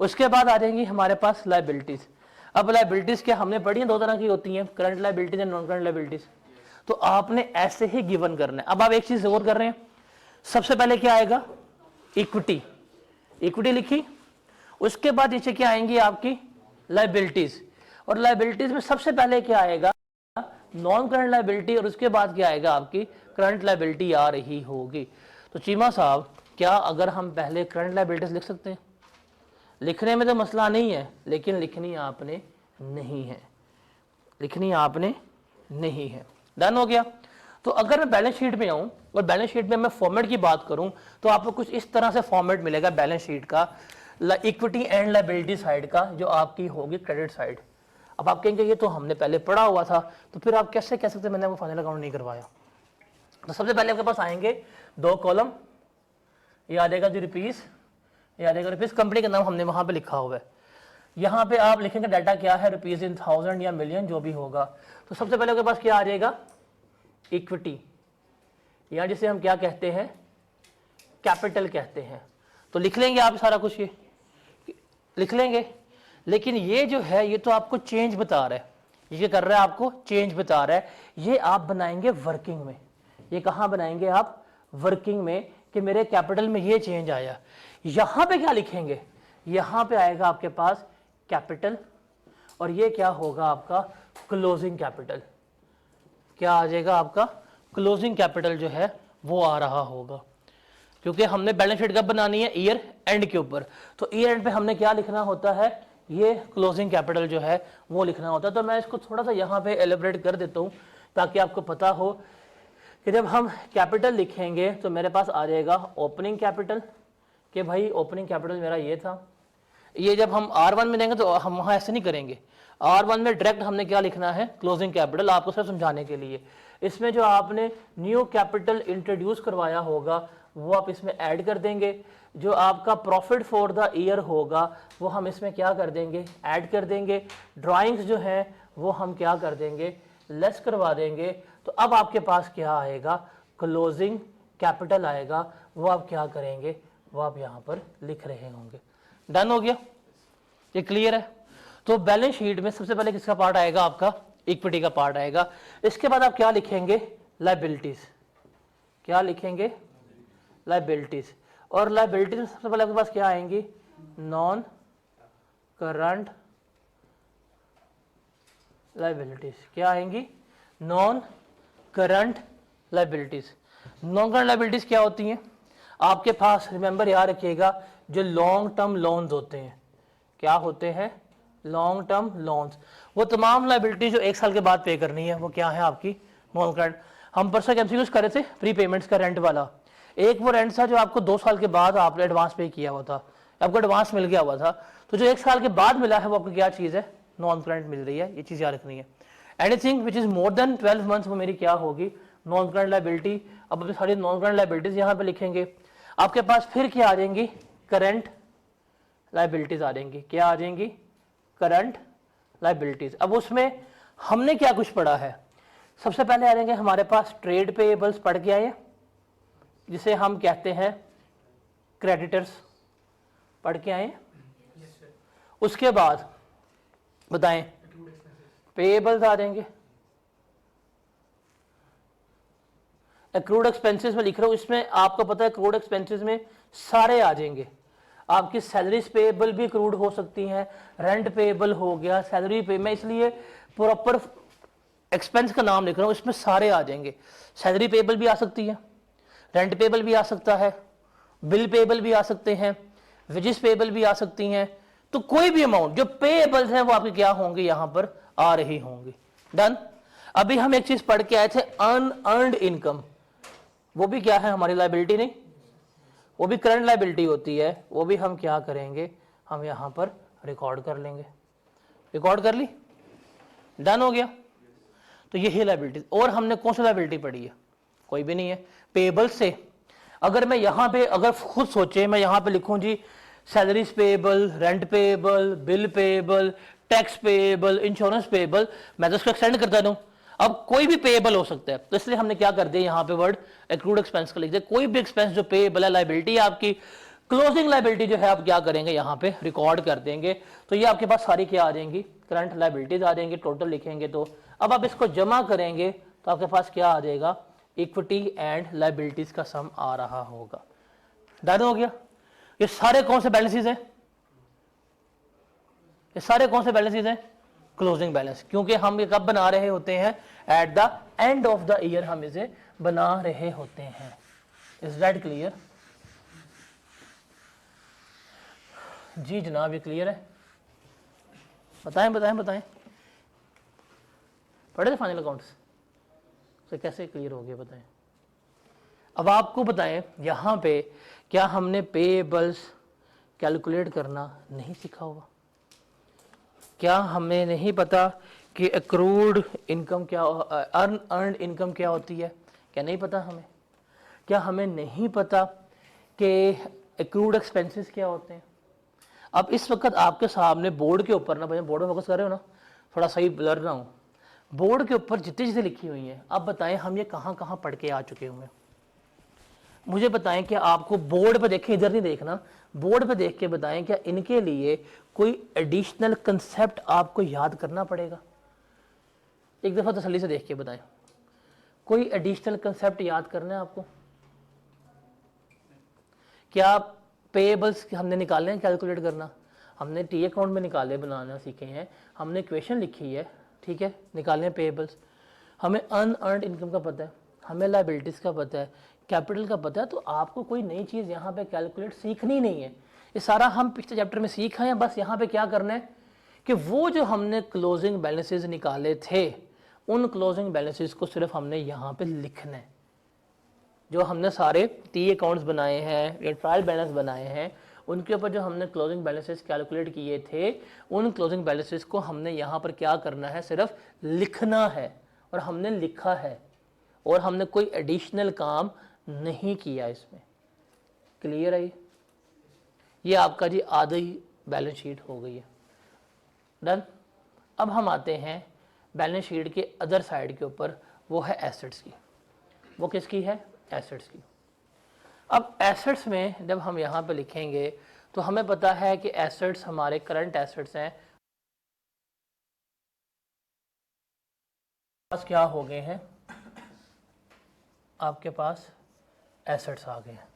उसके बाद आ जाएंगी हमारे पास लाइबिलिटीज। अब लाइबिलिटीज क्या हमने पढ़ी है, दो तरह की होती हैं, current liabilities and non current liabilities. तो आपने ऐसे ही गिवन करना है। अब आप एक चीज और कर रहे हैं, सबसे पहले क्या आएगा, इक्विटी, इक्विटी लिखी, उसके बाद नीचे क्या आएंगी आपकी लाइबिलिटीज, और लाइबिलिटीज में सबसे पहले क्या आएगा, नॉन करंट लाइबिलिटी, और उसके बाद क्या आएगा आपकी करंट लाइबिलिटी आ रही होगी। तो चीमा साहब क्या अगर हम पहले करंट लाइबिलिटीज लिख सकते हैं, लिखने में तो मसला नहीं है, लेकिन लिखनी आपने नहीं है, लिखनी आपने नहीं है। डन हो गया। तो अगर मैं बैलेंस शीट में आऊं और बैलेंस शीट में मैं फॉर्मेट की बात करूं तो आपको कुछ इस तरह से फॉर्मेट मिलेगा बैलेंस शीट का, इक्विटी एंड लायबिलिटी साइड का, जो आपकी होगी क्रेडिट साइड। अब आप कहेंगे ये तो हमने पहले पढ़ा हुआ था, तो फिर आप कैसे कह सकते मैंने वो फाइनल अकाउंट नहीं करवाया। तो सबसे पहले आपके पास आएंगे दो कॉलम, ये आ जाएगा जी रुपीस, ये आ जाएगा रुपीस, कंपनी का नाम हमने वहां पे लिखा हुआ है, यहाँ पे आप लिखेंगे डाटा क्या है, रुपीज इन 1000 या मिलियन जो भी होगा। तो सबसे पहले आपके पास क्या आ जाएगा, इक्विटी, या जिसे हम क्या कहते हैं, कैपिटल कहते हैं। तो लिख लेंगे आप सारा कुछ, ये लिख लेंगे, लेकिन ये जो है ये तो आपको चेंज बता रहा है, ये कर रहा है आपको चेंज बता रहा है। ये आप बनाएंगे वर्किंग में, ये कहाँ बनाएंगे आप, वर्किंग में, कि मेरे कैपिटल में ये चेंज आया। यहां पे क्या लिखेंगे, यहां पे आएगा आपके पास कैपिटल, और ये क्या होगा आपका क्लोजिंग कैपिटल, क्या आ जाएगा आपका क्लोजिंग कैपिटल जो है वो आ रहा होगा, क्योंकि हमने बैलेंस शीट कब बनानी है, ईयर एंड के ऊपर। तो ईयर एंड पे हमने क्या लिखना होता है, ये क्लोजिंग कैपिटल जो है वो लिखना होता है। तो मैं इसको थोड़ा सा यहाँ पे एलिब्रेट कर देता हूँ ताकि आपको पता हो कि जब हम कैपिटल लिखेंगे तो मेरे पास आ जाएगा ओपनिंग कैपिटल, कि भाई ओपनिंग कैपिटल मेरा ये था। ये जब हम R1 में देंगे तो हम वहाँ ऐसे नहीं करेंगे, R1 में डायरेक्ट हमने क्या लिखना है, क्लोजिंग कैपिटल, आपको सिर्फ समझाने के लिए। इसमें जो आपने न्यू कैपिटल इंट्रोड्यूस करवाया होगा वो आप इसमें ऐड कर देंगे, जो आपका प्रॉफिट फॉर द ईयर होगा वो हम इसमें क्या कर देंगे, ऐड कर देंगे। ड्राइंग्स जो है वो हम क्या कर देंगे, लेस करवा देंगे। तो अब आपके पास क्या आएगा, क्लोजिंग कैपिटल आएगा, वो आप क्या करेंगे, वो आप यहाँ पर लिख रहे होंगे। डन हो गया, ये क्लियर है। तो बैलेंस शीट में सबसे पहले किसका पार्ट आएगा, आपका इक्विटी का पार्ट आएगा। इसके बाद आप क्या लिखेंगे, लायबिलिटीज, क्या लिखेंगे, लायबिलिटीज। और लायबिलिटीज में सबसे पहले आपके पास क्या आएंगी, नॉन करंट लायबिलिटीज, क्या आएंगी, non current liabilities. Non current liabilities क्या होती हैं आपके पास, रिमेंबर याद रखिएगा, जो लॉन्ग टर्म लोन्स होते हैं, क्या होते हैं, लॉन्ग टर्म लोन्स, वो तमाम लायबिलिटी जो एक साल के बाद पे करनी है वो क्या है आपकी नॉन करंट। हम परसों एमसीक्यूज कर रहे थे प्री पेमेंट्स का, रेंट वाला, एक वो रेंट था जो आपको 2 साल के बाद आपने एडवांस पे किया हुआ था, आपको एडवांस मिल गया हुआ था, तो जो 1 साल के बाद मिला है वो आपको क्या चीज़ है, नॉन करंट मिल रही है, ये चीज़ याद रखनी है। Anything which is more than 12 months वो मेरी क्या होगी, नॉन करंट लायबिलिटी। अब अपनी सारी नॉन करंट लायबिलिटीज यहाँ पे लिखेंगे। आपके पास फिर क्या आ जाएंगी, करंट लायबिलिटीज आ जाएंगी, क्या आ जाएंगी, करंट लायबिलिटीज। अब उसमें हमने क्या कुछ पढ़ा है, सबसे पहले आ जाएंगे हमारे पास ट्रेड पेएबल्स पढ़ के आए, जिसे हम कहते हैं क्रेडिटर्स, पढ़ के आए। उसके बाद बताएं, पेएबल्स आ जाएंगे, एक्रूड एक्सपेंसेस में लिख रहा हूं, इसमें आपको पता है एक्रूड एक्सपेंसेस में सारे आ जाएंगे, आपकी सैलरीज पेएबल भी एक्रूड हो सकती हैं, रेंट पेएबल हो गया, सैलरी पे, मैं इसलिए प्रॉपर एक्सपेंस का नाम लिख रहा हूं, इसमें सारे आ जाएंगे। सैलरी पेएबल भी आ सकती है, रेंट पेएबल भी आ सकता है, बिल पेएबल भी आ सकते हैं, वेजेस पेएबल भी आ सकती हैं। तो कोई भी अमाउंट जो पेएबल्स हैं वो आपके क्या होंगे, यहां पर आ रही होंगी। डन। अभी हम एक चीज पढ़ के आए थे, अनअर्न्ड इनकम, वो भी क्या है हमारी लायबिलिटी नहीं, वो भी करंट लाइबिलिटी होती है, वो भी हम क्या करेंगे, हम यहाँ पर रिकॉर्ड कर लेंगे। रिकॉर्ड कर ली, डन हो गया। तो यही लाइबिलिटी। और हमने कौन सी लाइबिलिटी पढ़ी है, कोई भी नहीं है। पेबल से अगर मैं यहाँ पे अगर खुद सोचे, मैं यहाँ पे लिखूँ जी salaries payable, rent payable, bill payable, tax payable, insurance payable, मैं तो उसको एक्सटेंड करता दूँ। अब कोई भी पेबल हो सकता है, तो इसलिए हमने क्या कर दिया यहाँ पे वर्ड एक्रूड एक्सपेंस का लिख दिया। कोई भी एक्सपेंस जो पेबल है, लाइबिलिटी है आपकी, क्लोजिंग लाइबिलिटी जो है आप क्या करेंगे यहाँ पे रिकॉर्ड कर देंगे। तो ये आपके पास सारी क्या आ जाएंगी, करंट लाइबिलिटीज आ जाएंगी, टोटल लिखेंगे। तो अब आप इसको जमा करेंगे तो आपके पास क्या आ जाएगा, इक्विटी एंड लाइबिलिटीज का सम आ रहा होगा। डन हो गया। ये सारे कौन से बैलेंसेस हैं, ये सारे कौन से बैलेंसेस हैं, क्लोजिंग बैलेंस। क्योंकि हम ये कब बना रहे होते हैं, at the end of the year हम इसे बना रहे होते हैं। Is that clear? जी जनाब, ये क्लियर है? बताएं बताएं बताएं, पढ़े थे फाइनल अकाउंट्स से, कैसे क्लियर हो गया बताएं। अब आपको बताएं, यहाँ पे क्या हमने पेबल्स कैलकुलेट करना नहीं सीखा होगा? क्या हमें नहीं पता कि एक्रूड इनकम क्या, अर्नड इनकम क्या होती है? क्या नहीं पता हमें? क्या हमें नहीं पता कि एक्रूड एक्सपेंसेस क्या होते हैं? अब इस वक्त आपके सामने बोर्ड के ऊपर ना, भाई बोर्ड में फोकस कर रहे हो ना, थोड़ा सही ब्लर ना हो, बोर्ड के ऊपर जितनी चीज़ें लिखी हुई हैं, अब बताएं हम ये कहाँ कहाँ पढ़ के आ चुके हुए हैं। मुझे बताएं कि आपको बोर्ड पे देखें, इधर नहीं देखना, बोर्ड पे देख के बताएं क्या इनके लिए कोई एडिशनल कंसेप्ट आपको याद करना पड़ेगा? एक दफ़ा तसल्ली से देख के बताएं, कोई एडिशनल कंसेप्ट याद करना है आपको? क्या पेएबल्स हमने निकाले हैं, कैलकुलेट करना हमने टी अकाउंट में निकाले, बनाना सीखे हैं, हमने इक्वेशन लिखी है, ठीक है, निकाले हैं पेएबल्स। हमें अनअर्न्ड इनकम का पता है, हमें लायबिलिटीज़ का पता है, कैपिटल का पता है। तो आपको कोई नई चीज़ यहाँ पे कैलकुलेट सीखनी नहीं है, ये सारा हम पिछले चैप्टर में सीखा है। बस यहाँ पे क्या करना है कि वो जो हमने क्लोजिंग बैलेंसेस निकाले थे, उन क्लोजिंग बैलेंसेस को सिर्फ हमने यहाँ पे लिखना है। जो हमने सारे टी अकाउंट्स बनाए हैं या ट्रायल बैलेंस बनाए हैं, उनके ऊपर जो हमने क्लोजिंग बैलेंसेस कैलकुलेट किए थे, उन क्लोजिंग बैलेंसेस को हमने यहाँ पर क्या करना है, सिर्फ लिखना है। और हमने लिखा है, और हमने कोई एडिशनल काम नहीं किया इसमें। क्लियर है? ये आपका जी आधी बैलेंस शीट हो गई है। डन। अब हम आते हैं बैलेंस शीट के अदर साइड के ऊपर, वो है एसेट्स की। वो किसकी है? एसेट्स की। अब एसेट्स में जब हम यहाँ पे लिखेंगे तो हमें पता है कि एसेट्स हमारे करंट एसेट्स हैं, पास क्या हो गए हैं, आपके पास एसेट्स आ गए हैं।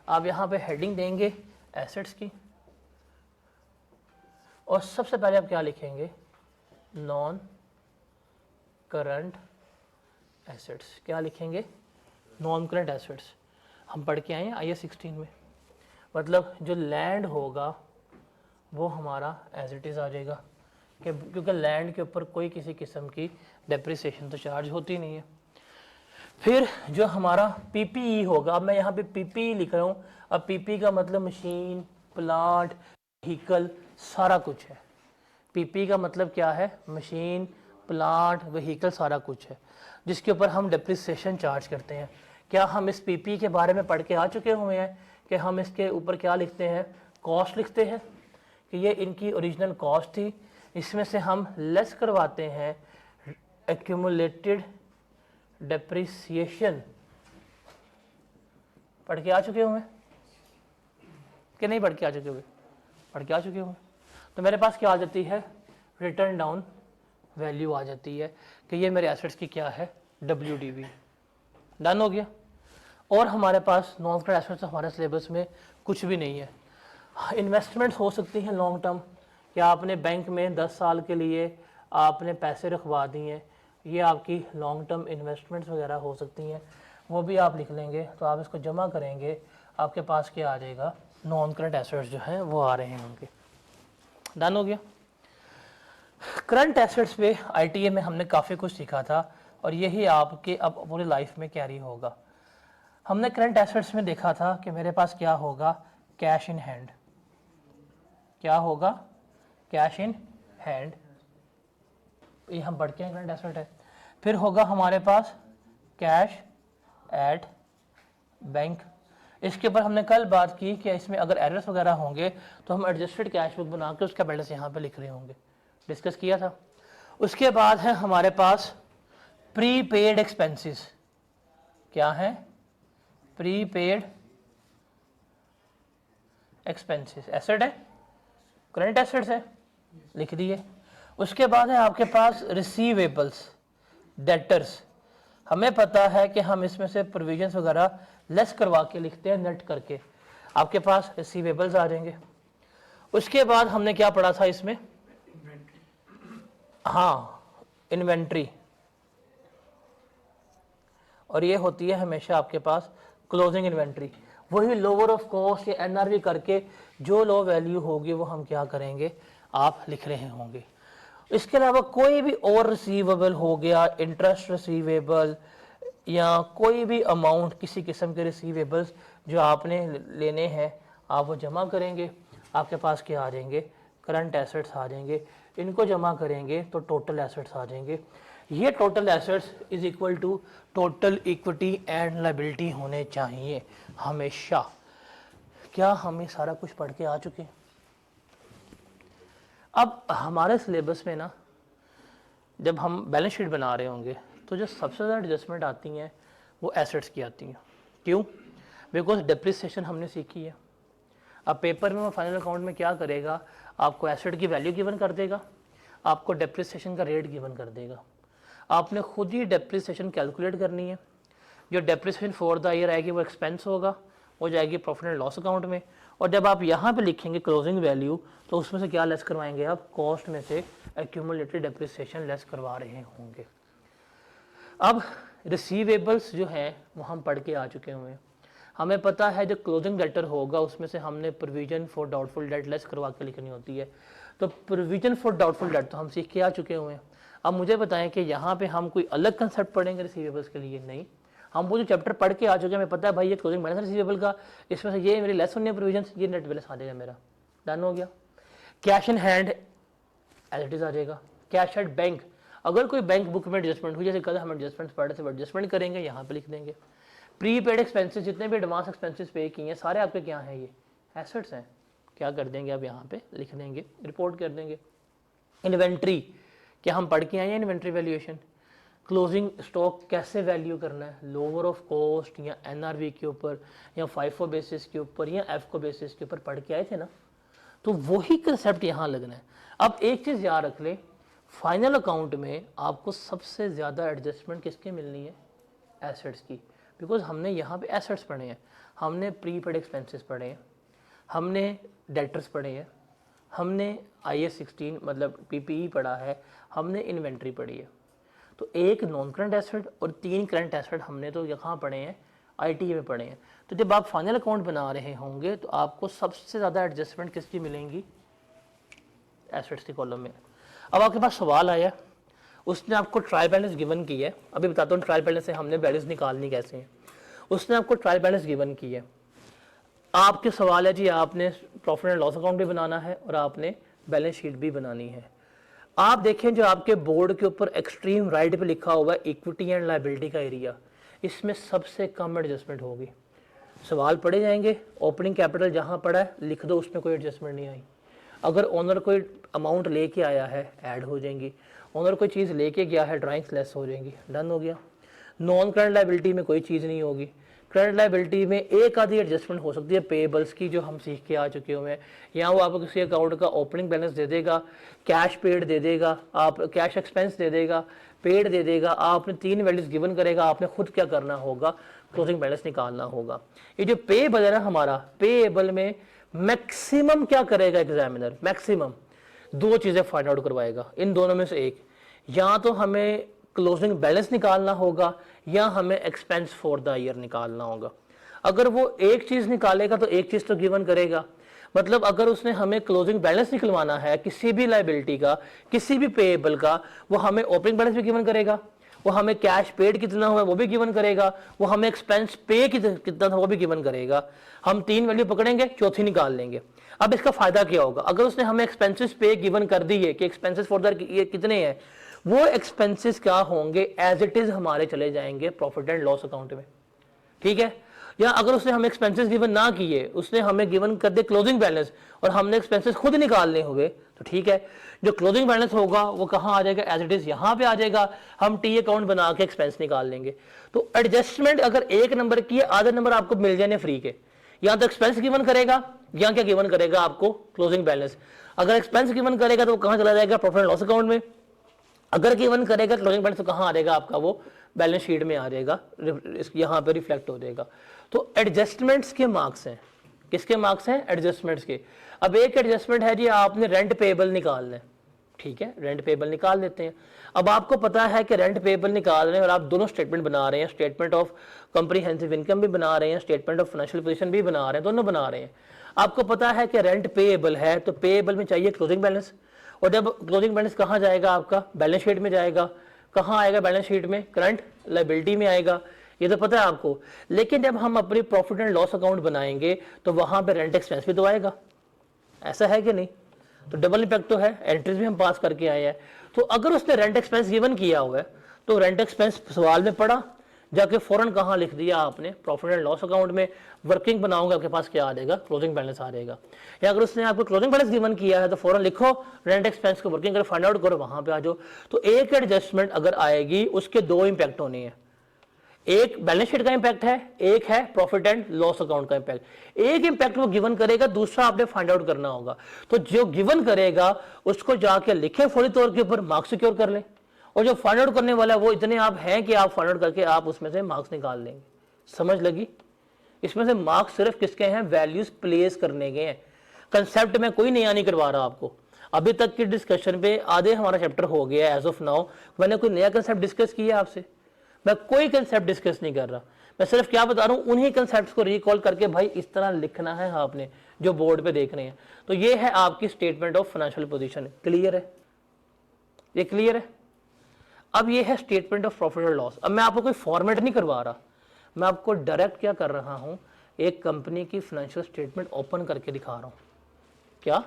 आप यहाँ पे हेडिंग देंगे एसेट्स की, और सबसे पहले आप क्या लिखेंगे, नॉन करंट एसेट्स। क्या लिखेंगे? Non current assets. हम पढ़ के आए हैं IAS 16 में, मतलब जो लैंड होगा वो हमारा एज इट इज़ आ जाएगा, क्योंकि लैंड के ऊपर कोई किसी किस्म की डेप्रिसिएशन तो चार्ज होती नहीं है। फिर जो हमारा PPE होगा, अब मैं यहाँ पे PPE लिख रहा हूँ। अब PPE का मतलब मशीन, प्लांट, व्हीकल, सारा कुछ है। PPE का मतलब क्या है? मशीन, प्लांट, व्हीकल, सारा कुछ है, जिसके ऊपर हम डेप्रिसिएशन चार्ज करते हैं। क्या हम इस PPE के बारे में पढ़ के आ चुके हुए हैं कि हम इसके ऊपर क्या लिखते हैं, कॉस्ट लिखते हैं कि ये इनकी ओरिजिनल कॉस्ट थी, इसमें से हम लेस करवाते हैं एक्यूमुलेटेड डेप्रिसिएशन। पढ़ के आ चुके हुए कि नहीं? पढ़ के आ चुके हुए? पढ़ के आ चुके हुए। तो मेरे पास क्या आ जाती है, रिटर्न डाउन वैल्यू आ जाती है कि ये मेरे एसेट्स की क्या है, WDV। डन हो गया। और हमारे पास नॉन करंट एसेट्स हमारे सिलेबस में कुछ भी नहीं है। इन्वेस्टमेंट्स हो सकती हैं लॉन्ग टर्म, कि आपने बैंक में 10 साल के लिए आपने पैसे रखवा दिए हैं, ये आपकी लॉन्ग टर्म इन्वेस्टमेंट्स वगैरह हो सकती हैं, वो भी आप लिख लेंगे। तो आप इसको जमा करेंगे, आपके पास क्या आ जाएगा, नॉन करंट एसेट्स जो हैं वो आ रहे हैं उनके। डन हो गया। करंट एसेट्स पे ITA में हमने काफ़ी कुछ सीखा था, और यही आपके अब पूरी लाइफ में कैरी होगा। हमने करंट एसेट्स में देखा था कि मेरे पास क्या होगा, कैश इन हैंड, क्या होगा, कैश इन हैंड, ये हम पढ़ के हैं करंट एसेट है। फिर होगा हमारे पास कैश एट बैंक। इसके ऊपर हमने कल बात की कि इसमें अगर एरर्स वगैरह होंगे तो हम एडजस्टेड कैश बुक बना के उसका बैलेंस यहाँ पे लिख रहे होंगे, डिस्कस किया था। उसके बाद है हमारे पास प्रीपेड एक्सपेंसेस, क्या है, प्रीपेड एक्सपेंसेस, एसेट है, करंट एसेट्स है, लिख दिए। उसके बाद है आपके पास रिसीवेबल्स, डेटर्स। हमें पता है कि हम इसमें से प्रोविजंस वगैरह लेस करवा के लिखते हैं नेट करके, आपके पास रिसीवेबल्स आ जाएंगे। उसके बाद हमने क्या पढ़ा था इसमें, हाँ, इन्वेंट्री, और ये होती है हमेशा आपके पास क्लोजिंग इन्वेंट्री। वही लोअर ऑफ कॉस्ट या एनआरवी करके जो लो वैल्यू होगी वो हम क्या करेंगे, आप लिख रहे होंगे। इसके अलावा कोई भी और रिसीवेबल हो गया, इंटरेस्ट रिसीवेबल या कोई भी अमाउंट किसी किस्म के रिसीवेबल्स जो आपने लेने हैं आप वो जमा करेंगे, आपके पास क्या आ जाएंगे, करंट एसेट्स आ जाएंगे। इनको जमा करेंगे तो टोटल एसेट्स आ जाएंगे। ये total assets is equal to total equity and liability होने चाहिए हमेशा। क्या हमें सारा कुछ पढ़ के आ चुके हैं? अब हमारे सिलेबस में ना जब हम बैलेंस शीट बना रहे होंगे तो जो सबसे ज़्यादा एडजस्टमेंट आती हैं वो एसेट्स की आती हैं। क्यों? बिकॉज डिप्रिसिएशन हमने सीखी है। अब पेपर में वो फाइनल अकाउंट में क्या करेगा, आपको एसेट की वैल्यू गिवन कर देगा, आपको डिप्रिसिएशन का रेट गिवन कर देगा, आपने खुद ही डिप्रिसिएशन कैलकुलेट करनी है। जो डिप्रिसिएशन फॉर द ईयर आएगी वो एक्सपेंस होगा, वो जाएगी प्रॉफिट एंड लॉस अकाउंट में, और जब आप यहाँ पे लिखेंगे क्लोजिंग वैल्यू तो उसमें से क्या लेस करवाएंगे आप, कॉस्ट में से एक्यूमुलेटेड डिप्रिसिएशन लेस करवा रहे होंगे। अब रिसीवेबल्स जो हैं वो हम पढ़ के आ चुके हुए हैं। हमें पता है जो क्लोजिंग डेटर होगा उसमें से हमने provision for doubtful debt less करवा के लिखनी होती है। तो प्रोविजन फॉर डाउटफुल डेट तो हम सीख के आ चुके हुए हैं। अब मुझे बताएं कि यहाँ पे हम कोई अलग कंसेप्ट पढ़ेंगे रिसीवेबल्स के लिए? नहीं, हम वो जो चैप्टर पढ़ के आ चुके हैं, हमें पता है भाई ये क्लोजिंग बैलेंस रिसीवेबल का, इसमें से ये मेरी लेस होने प्रोविजन, ये नेट बैलेंस आ जाएगा मेरा, डन हो गया। Cash in hand as it is आ जाएगा। कैश एट बैंक, अगर कोई बैंक बुक में एडजस्टमेंट हुई, जैसे कल हम एडजस्टमेंट पढ़े थे, एडजस्टमेंट करेंगे, यहाँ पे लिख देंगे। प्रीपेड एक्सपेंसेस, जितने भी एडवांस एक्सपेंसेस पे किए हैं सारे आपके क्या हैं, ये एसेट्स हैं, क्या कर देंगे आप यहाँ पे लिख देंगे, रिपोर्ट कर देंगे। इन्वेंट्री, क्या हम पढ़ के आए हैं इन्वेंट्री वैल्यूएशन? क्लोजिंग स्टॉक कैसे वैल्यू करना है, लोअर ऑफ कॉस्ट या एनआरवी के ऊपर या फाइफो बेसिस के ऊपर या एफको बेसिस के ऊपर पढ़ के आए थे ना, तो वही कंसेप्ट यहाँ लगना है। अब एक चीज़ याद रख ले, फाइनल अकाउंट में आपको सबसे ज़्यादा एडजस्टमेंट किसकी मिलनी है, एसेट्स की। बिकॉज हमने यहाँ पे एसेट्स पढ़े हैं, हमने प्रीपेड एक्सपेंसेस पढ़े हैं, हमने डेटर्स पढ़े हैं, हमने IAS 16 मतलब PPE पढ़ा है, हमने इन्वेंट्री पढ़ी है। तो एक नॉन करंट एसेट और 3 करंट एसेट हमने तो यहाँ पढ़े हैं, ITA में पढ़े हैं। तो जब आप फाइनल अकाउंट बना रहे होंगे तो आपको सबसे ज़्यादा एडजस्टमेंट किसकी मिलेंगी, एसेट्स की कॉलम में। अब आपके पास सवाल आया, उसने आपको ट्रायल बैलेंस गिवन की है, अभी बताता हूँ ट्रायल बैलेंस से हमने बैलेंस निकालनी कैसे है। उसने आपको ट्रायल बैलेंस गिवन की है, आपके सवाल है जी आपने प्रॉफिट एंड लॉस अकाउंट भी बनाना है और आपने बैलेंस शीट भी बनानी है। आप देखें जो आपके बोर्ड के ऊपर एक्सट्रीम राइट पे लिखा हुआ है इक्विटी एंड लायबिलिटी का एरिया, इसमें सबसे कम एडजस्टमेंट होगी। सवाल पढ़े जाएंगे, ओपनिंग कैपिटल जहाँ पड़ा है लिख दो, उसमें कोई एडजस्टमेंट नहीं आई। अगर ओनर कोई अमाउंट लेके आया है ऐड हो जाएंगी, ओनर कोई चीज़ लेके गया है ड्राइंग्स लेस हो जाएंगी, डन हो गया। नॉन करंट लायबिलिटी में कोई चीज़ नहीं होगी। करंट लायबिलिटी में एक आधी एडजस्टमेंट हो सकती है पेबल्स की, जो हम सीख के आ चुके हुए हैं। यहाँ वो आपको किसी अकाउंट का ओपनिंग बैलेंस दे देगा, कैश पेड दे देगा, आप कैश एक्सपेंस दे देगा, पेड दे देगा, आपने 3 वैल्यूज गिवन करेगा, आपने खुद क्या करना होगा, क्लोजिंग बैलेंस निकालना होगा। ये जो पेबल है ना हमारा, पेबल में मैक्सिमम क्या करेगा एग्जामिनर, मैक्सिमम 2 चीज़ें फाइंड आउट करवाएगा, इन दोनों में से एक, या तो हमें क्लोजिंग बैलेंस निकालना होगा या हमें एक्सपेंस फॉर द ईयर निकालना होगा। अगर वो एक चीज़ निकालेगा तो एक चीज़ तो गिवन करेगा, मतलब अगर उसने हमें क्लोजिंग बैलेंस निकलवाना है किसी भी लायबिलिटी का, किसी भी पेएबल का, वो हमें ओपनिंग बैलेंस भी गिवन करेगा वो हमें कैश पेड कितना हुआ वो भी गिवन करेगा, वो हमें एक्सपेंस पे कितना था वो भी गिवन करेगा। हम 3 वैल्यू पकड़ेंगे, चौथी निकाल लेंगे। अब इसका फायदा क्या होगा, अगर उसने हमें एक्सपेंसेस पे गिवन कर दी है कि एक्सपेंसेस फॉर द ये कितने हैं, वो एक्सपेंसेस क्या होंगे एज इट इज हमारे चले जाएंगे प्रॉफिट एंड लॉस अकाउंट में, ठीक है। या अगर उसने हमें एक्सपेंसेस गिवन ना किए, उसने हमें गिवन कर दे क्लोजिंग बैलेंस और हमने एक्सपेंसेस खुद निकालने हुए, तो ठीक है, जो क्लोजिंग बैलेंस होगा वो कहाँ आ जाएगा, एज इट इज यहाँ पे आ जाएगा, हम टी अकाउंट बना के एक्सपेंस निकाल लेंगे। तो एडजस्टमेंट अगर एक नंबर की है, आधे नंबर आपको मिल जाने फ्री के, या तो एक्सपेंस गिवन करेगा या क्या गिवन करेगा आपको क्लोजिंग बैलेंस। अगर एक्सपेंस गिवन करेगा तो कहाँ चला जाएगा, प्रॉफिट एंड लॉस अकाउंट में। अगर गिवन करेगा क्लोजिंग बैलेंस तो कहाँ आ जाएगा आपका, वो बैलेंस शीट में आ जाएगा, यहाँ पे रिफ्लेक्ट हो जाएगा। तो एडजस्टमेंट्स के मार्क्स हैं, किसके मार्क्स हैं, एडजस्टमेंट्स के। अब एक एडजस्टमेंट है जी, आपने रेंट पेबल निकालना है, ठीक है, रेंट पेबल निकाल लेते हैं। अब आपको पता है कि रेंट पेबल निकाल रहे हैं और आप दोनों स्टेटमेंट बना रहे हैं, स्टेटमेंट ऑफ कॉम्प्रिहेंसिव इनकम भी बना रहे हैं, स्टेटमेंट ऑफ फाइनेंशियल पोजीशन भी बना रहे हैं, दोनों बना रहे हैं। आपको पता है कि रेंट पेएबल है तो पेएबल में चाहिए क्लोजिंग बैलेंस, और जब क्लोजिंग बैलेंस कहाँ जाएगा आपका, बैलेंस शीट में जाएगा। कहाँ आएगा बैलेंस शीट में, करंट लायबिलिटी में आएगा, ये तो पता है आपको। लेकिन जब हम अपनी प्रॉफिट एंड लॉस अकाउंट बनाएंगे तो वहां पे रेंट एक्सपेंस भी तो आएगा, ऐसा है कि नहीं। तो डबल इम्पैक्ट तो है, एंट्रीज भी हम पास करके आए हैं। तो अगर उसने रेंट एक्सपेंस गिवन किया हुआ है तो रेंट एक्सपेंस सवाल में पड़ा, जाके फौरन कहाँ लिख दिया आपने, प्रॉफिट एंड लॉस अकाउंट में। वर्किंग बनाओगे आपके पास क्या आ जाएगा, क्लोजिंग बैलेंस आ जाएगा। या अगर उसने आपको क्लोजिंग बैलेंस गिवन किया है तो फौरन लिखो रेंट एक्सपेंस को, वर्किंग करो, फाइंड आउट करो, वहां पे आ जाओ। तो एक एडजस्टमेंट अगर आएगी उसके दो इंपैक्ट होने हैं, एक बैलेंस शीट का इंपैक्ट है, एक है प्रॉफिट एंड लॉस अकाउंट का इंपैक्ट। एक इंपैक्ट वो गिवन करेगा, दूसरा आपने फाइंड आउट करना होगा। तो जो गिवन करेगा उसको जाके लिखें फौरी तौर के ऊपर, मार्क्स सिक्योर कर लें, और जो फाइंड आउट करने वाला है वो इतने आप हैं कि आप फाइंड आउट करके आप उसमें से मार्क्स निकाल लेंगे। समझ लगी। इसमें से मार्क्स सिर्फ किसके हैं, वैल्यूज प्लेस करने के हैं। कंसेप्ट में कोई नया नहीं करवा रहा आपको। अभी तक की डिस्कशन पे आधे हमारा चैप्टर हो गया एज ऑफ नाउ। मैंने कोई नया कंसेप्ट डिस्कस किया आपसे, मैं कोई कंसेप्ट डिस्कस नहीं कर रहा। मैं सिर्फ क्या बता रहा हूं, उन्हीं कंसेप्ट्स को रिकॉल करके भाई इस तरह लिखना है आपने, जो बोर्ड पे देख रहे हैं। तो ये है आपकी statement of financial position. Clear है, ये क्लियर है। अब ये है स्टेटमेंट ऑफ प्रॉफिट और लॉस। अब मैं आपको कोई फॉर्मेट नहीं करवा रहा, मैं आपको डायरेक्ट क्या कर रहा हूं, एक कंपनी की फाइनेंशियल स्टेटमेंट ओपन करके दिखा रहा हूं। क्या,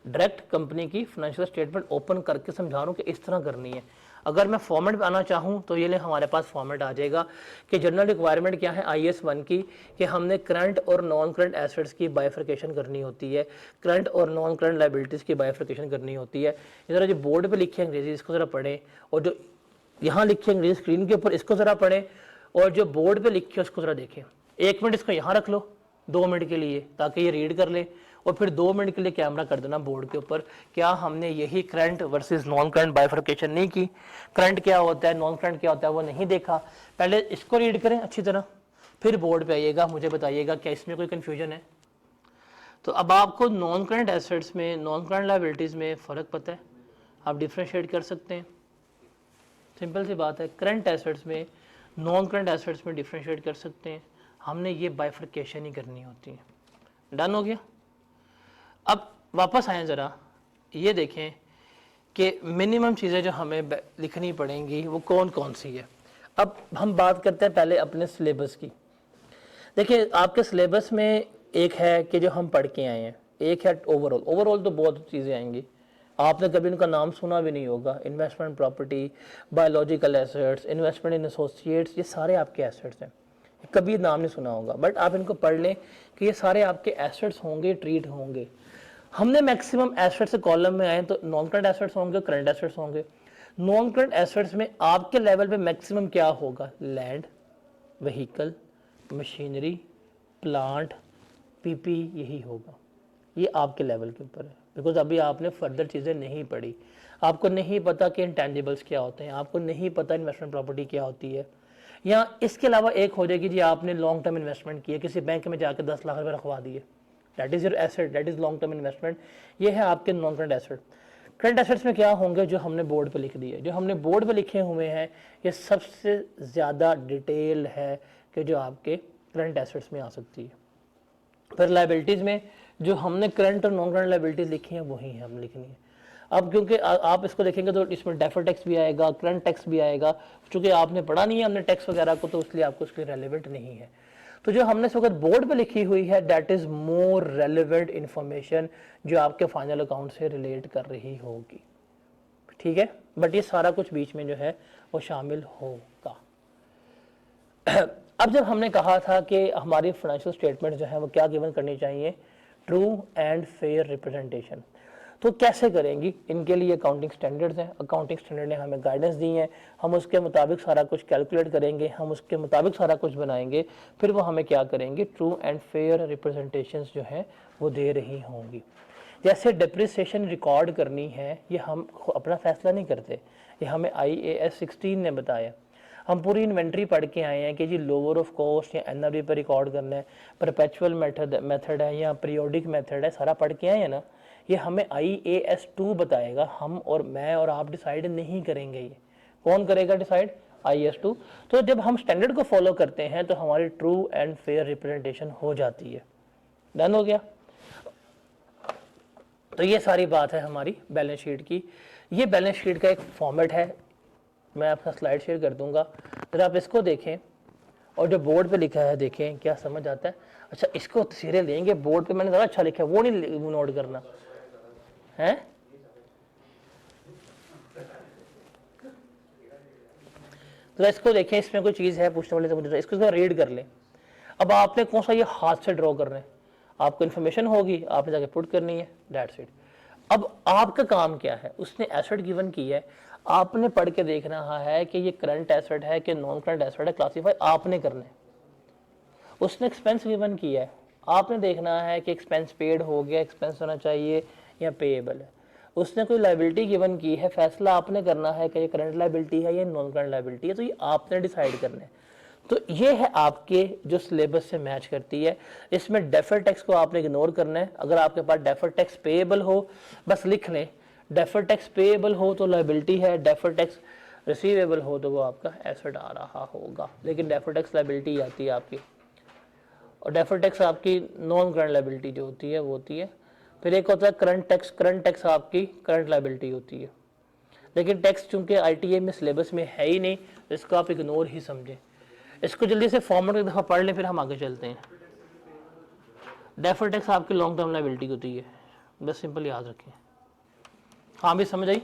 डायरेक्ट कंपनी की फाइनेंशियल स्टेटमेंट ओपन करके समझा रहा हूं कि इस तरह करनी है। अगर मैं फॉर्मेट में आना चाहूँ तो ये ले हमारे पास फॉर्मेट आ जाएगा कि जनरल रिक्वायरमेंट क्या है IAS 1 की, कि हमने करंट और नॉन करंट एसेट्स की बाइफर्केशन करनी होती है, करंट और नॉन करंट लाइबिलिटीज़ की बाइफर्केशन करनी होती है। ज़रा जो बोर्ड पे लिखे अंग्रेजी इसको ज़रा पढ़ें, और जो यहाँ लिखे अंग्रेजी स्क्रीन के ऊपर इसको ज़रा पढ़ें, और जो बोर्ड पे लिखे उसको ज़रा देखें। 1 मिनट इसको यहाँ रख लो 2 मिनट के लिए, ताकि ये रीड कर ले, और फिर 2 मिनट के लिए कैमरा कर देना बोर्ड के ऊपर। क्या हमने यही current versus non current bifurcation नहीं की, करंट क्या होता है नॉन करंट क्या होता है वो नहीं देखा। पहले इसको रीड करें अच्छी तरह, फिर बोर्ड पे आइएगा, मुझे बताइएगा क्या इसमें कोई कन्फ्यूजन है। तो अब आपको नॉन करंट एसेट्स में, नॉन करंट लायबिलिटीज़ में फ़र्क पता है, आप डिफ्रेंशिएट कर सकते हैं। सिंपल सी बात है, करंट एसेट्स में नॉन करंट एसेट्स में डिफ्रेंशिएट कर सकते हैं। हमने ये बाइफर्केशन ही करनी होती है। डन हो गया। अब वापस आए ज़रा, ये देखें कि मिनिमम चीज़ें जो हमें लिखनी पड़ेंगी वो कौन कौन सी है। अब हम बात करते हैं पहले अपने सिलेबस की। देखिए आपके सिलेबस में एक है कि जो हम पढ़ के आए हैं, एक है ओवरऑल। ओवरऑल तो बहुत चीज़ें आएंगी, आपने कभी उनका नाम सुना भी नहीं होगा। Investment property, biological assets, investment इन एसोसिएट्स, ये सारे आपके एसेट्स हैं, कभी नाम नहीं सुना होगा, बट आप इनको पढ़ लें कि ये सारे आपके एसेट्स होंगे, ट्रीट होंगे। हमने मैक्सिमम एसेट्स कॉलम में आए तो नॉन करंट एसेट्स होंगे, करंट एसेट्स होंगे। नॉन करंट एसेट्स में आपके लेवल पे मैक्सिमम क्या होगा, land, vehicle, machinery, plant, PP, यही होगा। ये आपके लेवल के ऊपर है, बिकॉज अभी आपने फर्दर चीज़ें नहीं पढ़ी। आपको नहीं पता कि इंटेंजिबल्स क्या होते हैं, आपको नहीं पता इन्वेस्टमेंट प्रॉपर्टी क्या होती है। या इसके अलावा एक हो जाएगी जी, आपने लॉन्ग टर्म इन्वेस्टमेंट किया, किसी बैंक में जाकर 10 लाख रुपए रखवा दिए, that is your asset, that is long term investment. ये है आपके non current asset. Current assets में क्या होंगे, जो हमने बोर्ड पे लिख दिए, जो हमने बोर्ड पे लिखे हुए हैं, ये सबसे ज़्यादा डिटेल है कि जो आपके करंट एसेट्स में आ सकती है। फिर लाइबिलिटीज़ में जो हमने करंट और नॉन करंट लाइबिलिटीज़ लिखी हैं वही है हम लिखनी है। अब क्योंकि आप इसको देखेंगे तो इसमें डेफर्ड टैक्स भी आएगा, करंट टैक्स भी आएगा, चूँकि आपने पढ़ा नहीं है हमने टैक्स वगैरह को, तो इसलिए आपको उसके रेलिवेंट नहीं है। तो जो हमने इस वक्त बोर्ड पे लिखी हुई है that is more relevant information जो आपके फाइनल अकाउंट से रिलेट कर रही होगी, ठीक है। बट ये सारा कुछ बीच में जो है वो शामिल होगा। अब जब हमने कहा था कि हमारी फाइनेंशियल स्टेटमेंट जो है वो क्या गिवन करनी चाहिए, ट्रू एंड फेयर रिप्रेजेंटेशन, तो कैसे करेंगी, इनके लिए अकाउंटिंग स्टैंडर्ड्स हैं, अकाउंटिंग स्टैंडर्ड ने हमें गाइडेंस दी है, हम उसके मुताबिक सारा कुछ कैलकुलेट करेंगे, हम उसके मुताबिक सारा कुछ बनाएंगे, फिर वो हमें क्या करेंगे, ट्रू एंड फेयर रिप्रेजेंटेशंस जो हैं वो दे रही होंगी। जैसे डिप्रिसिएशन रिकॉर्ड करनी है, ये हम अपना फैसला नहीं करते, ये हमें IAS 16 ने बताया। हम पूरी इन्वेंट्री पढ़ के आए हैं कि जी लोअर ऑफ कॉस्ट या NRV पर रिकॉर्ड करना है, परपेचुअल मेथड है या पीरियोडिक मेथड है, सारा पढ़ के आए हैं ना। ये हमें IAS 2 बताएगा, हम और मैं और आप डिसाइड नहीं करेंगे, ये कौन करेगा डिसाइड, IAS 2। तो जब हम स्टैंडर्ड को फॉलो करते हैं तो हमारी ट्रू एंड फेयर रिप्रेजेंटेशन हो जाती है। डन हो गया। तो ये सारी बात है हमारी बैलेंस शीट की। ये बैलेंस शीट का एक फॉर्मेट है, मैं आपका स्लाइड शेयर कर दूंगा, फिर आप इसको देखें और जो बोर्ड पे लिखा है देखें क्या समझ आता है। अच्छा, इसको तस्वीरें लेंगे, बोर्ड पे मैंने ज़्यादा अच्छा लिखा है वो नहीं नोट करना है। तो इसको देखें, इसमें कोई चीज़ है पूछने वाले, तो मुझे इसको रीड कर लें। अब आपने कौन सा ये हाथ से ड्रॉ कर रहे हैं, आपको इन्फॉर्मेशन होगी, आपने जाके पुट करनी है, दैट्स इट। अब आपका काम क्या है, उसने एसेट गिवन की है, आपने पढ़ के देख रहा है कि ये करंट एसेट है कि नॉन करंट एसेट है, क्लासीफाई आपने करना है। उसने एक्सपेंस गिवन किया है, आपने देखना है कि एक्सपेंस पेड हो गया, एक्सपेंस होना चाहिए या पेएबल है। उसने कोई लाइबिलिटी गिवन की है, फैसला आपने करना है कि ये करंट लाइबिलिटी है या नॉन करंट लाइबिलिटी है, तो ये आपने डिसाइड करना है। तो ये है आपके जो सिलेबस से मैच करती है। इसमें डेफर्ड टैक्स को आपने इग्नोर करना है। अगर आपके पास डेफर्ड टैक्स पेएबल हो, बस लिख लें, डेफर्ड टैक्स पेएबल हो तो लाइबिलिटी है, डेफर्ड टैक्स रिसीवेबल हो तो वो आपका एसेट आ रहा होगा, लेकिन डेफर्ड टैक्स लाइबिलिटी आती है आपकी, और डेफर्ड टैक्स आपकी नॉन करंट लाइबिलिटी जो होती है वो होती है। फिर एक होता है करंट टैक्स आपकी करंट लाइबिलिटी होती है, लेकिन टैक्स चूंकि ITA में सिलेबस में है ही नहीं, तो इसको आप इग्नोर ही समझें। इसको जल्दी से फॉर्मेट एक दफ़ा पढ़ लें, फिर हम आगे चलते हैं। डेफर्ड टैक्स आपकी लॉन्ग टर्म लाइबिलिटी होती है, बस सिंपल याद रखें। हाँ भी समझ आई।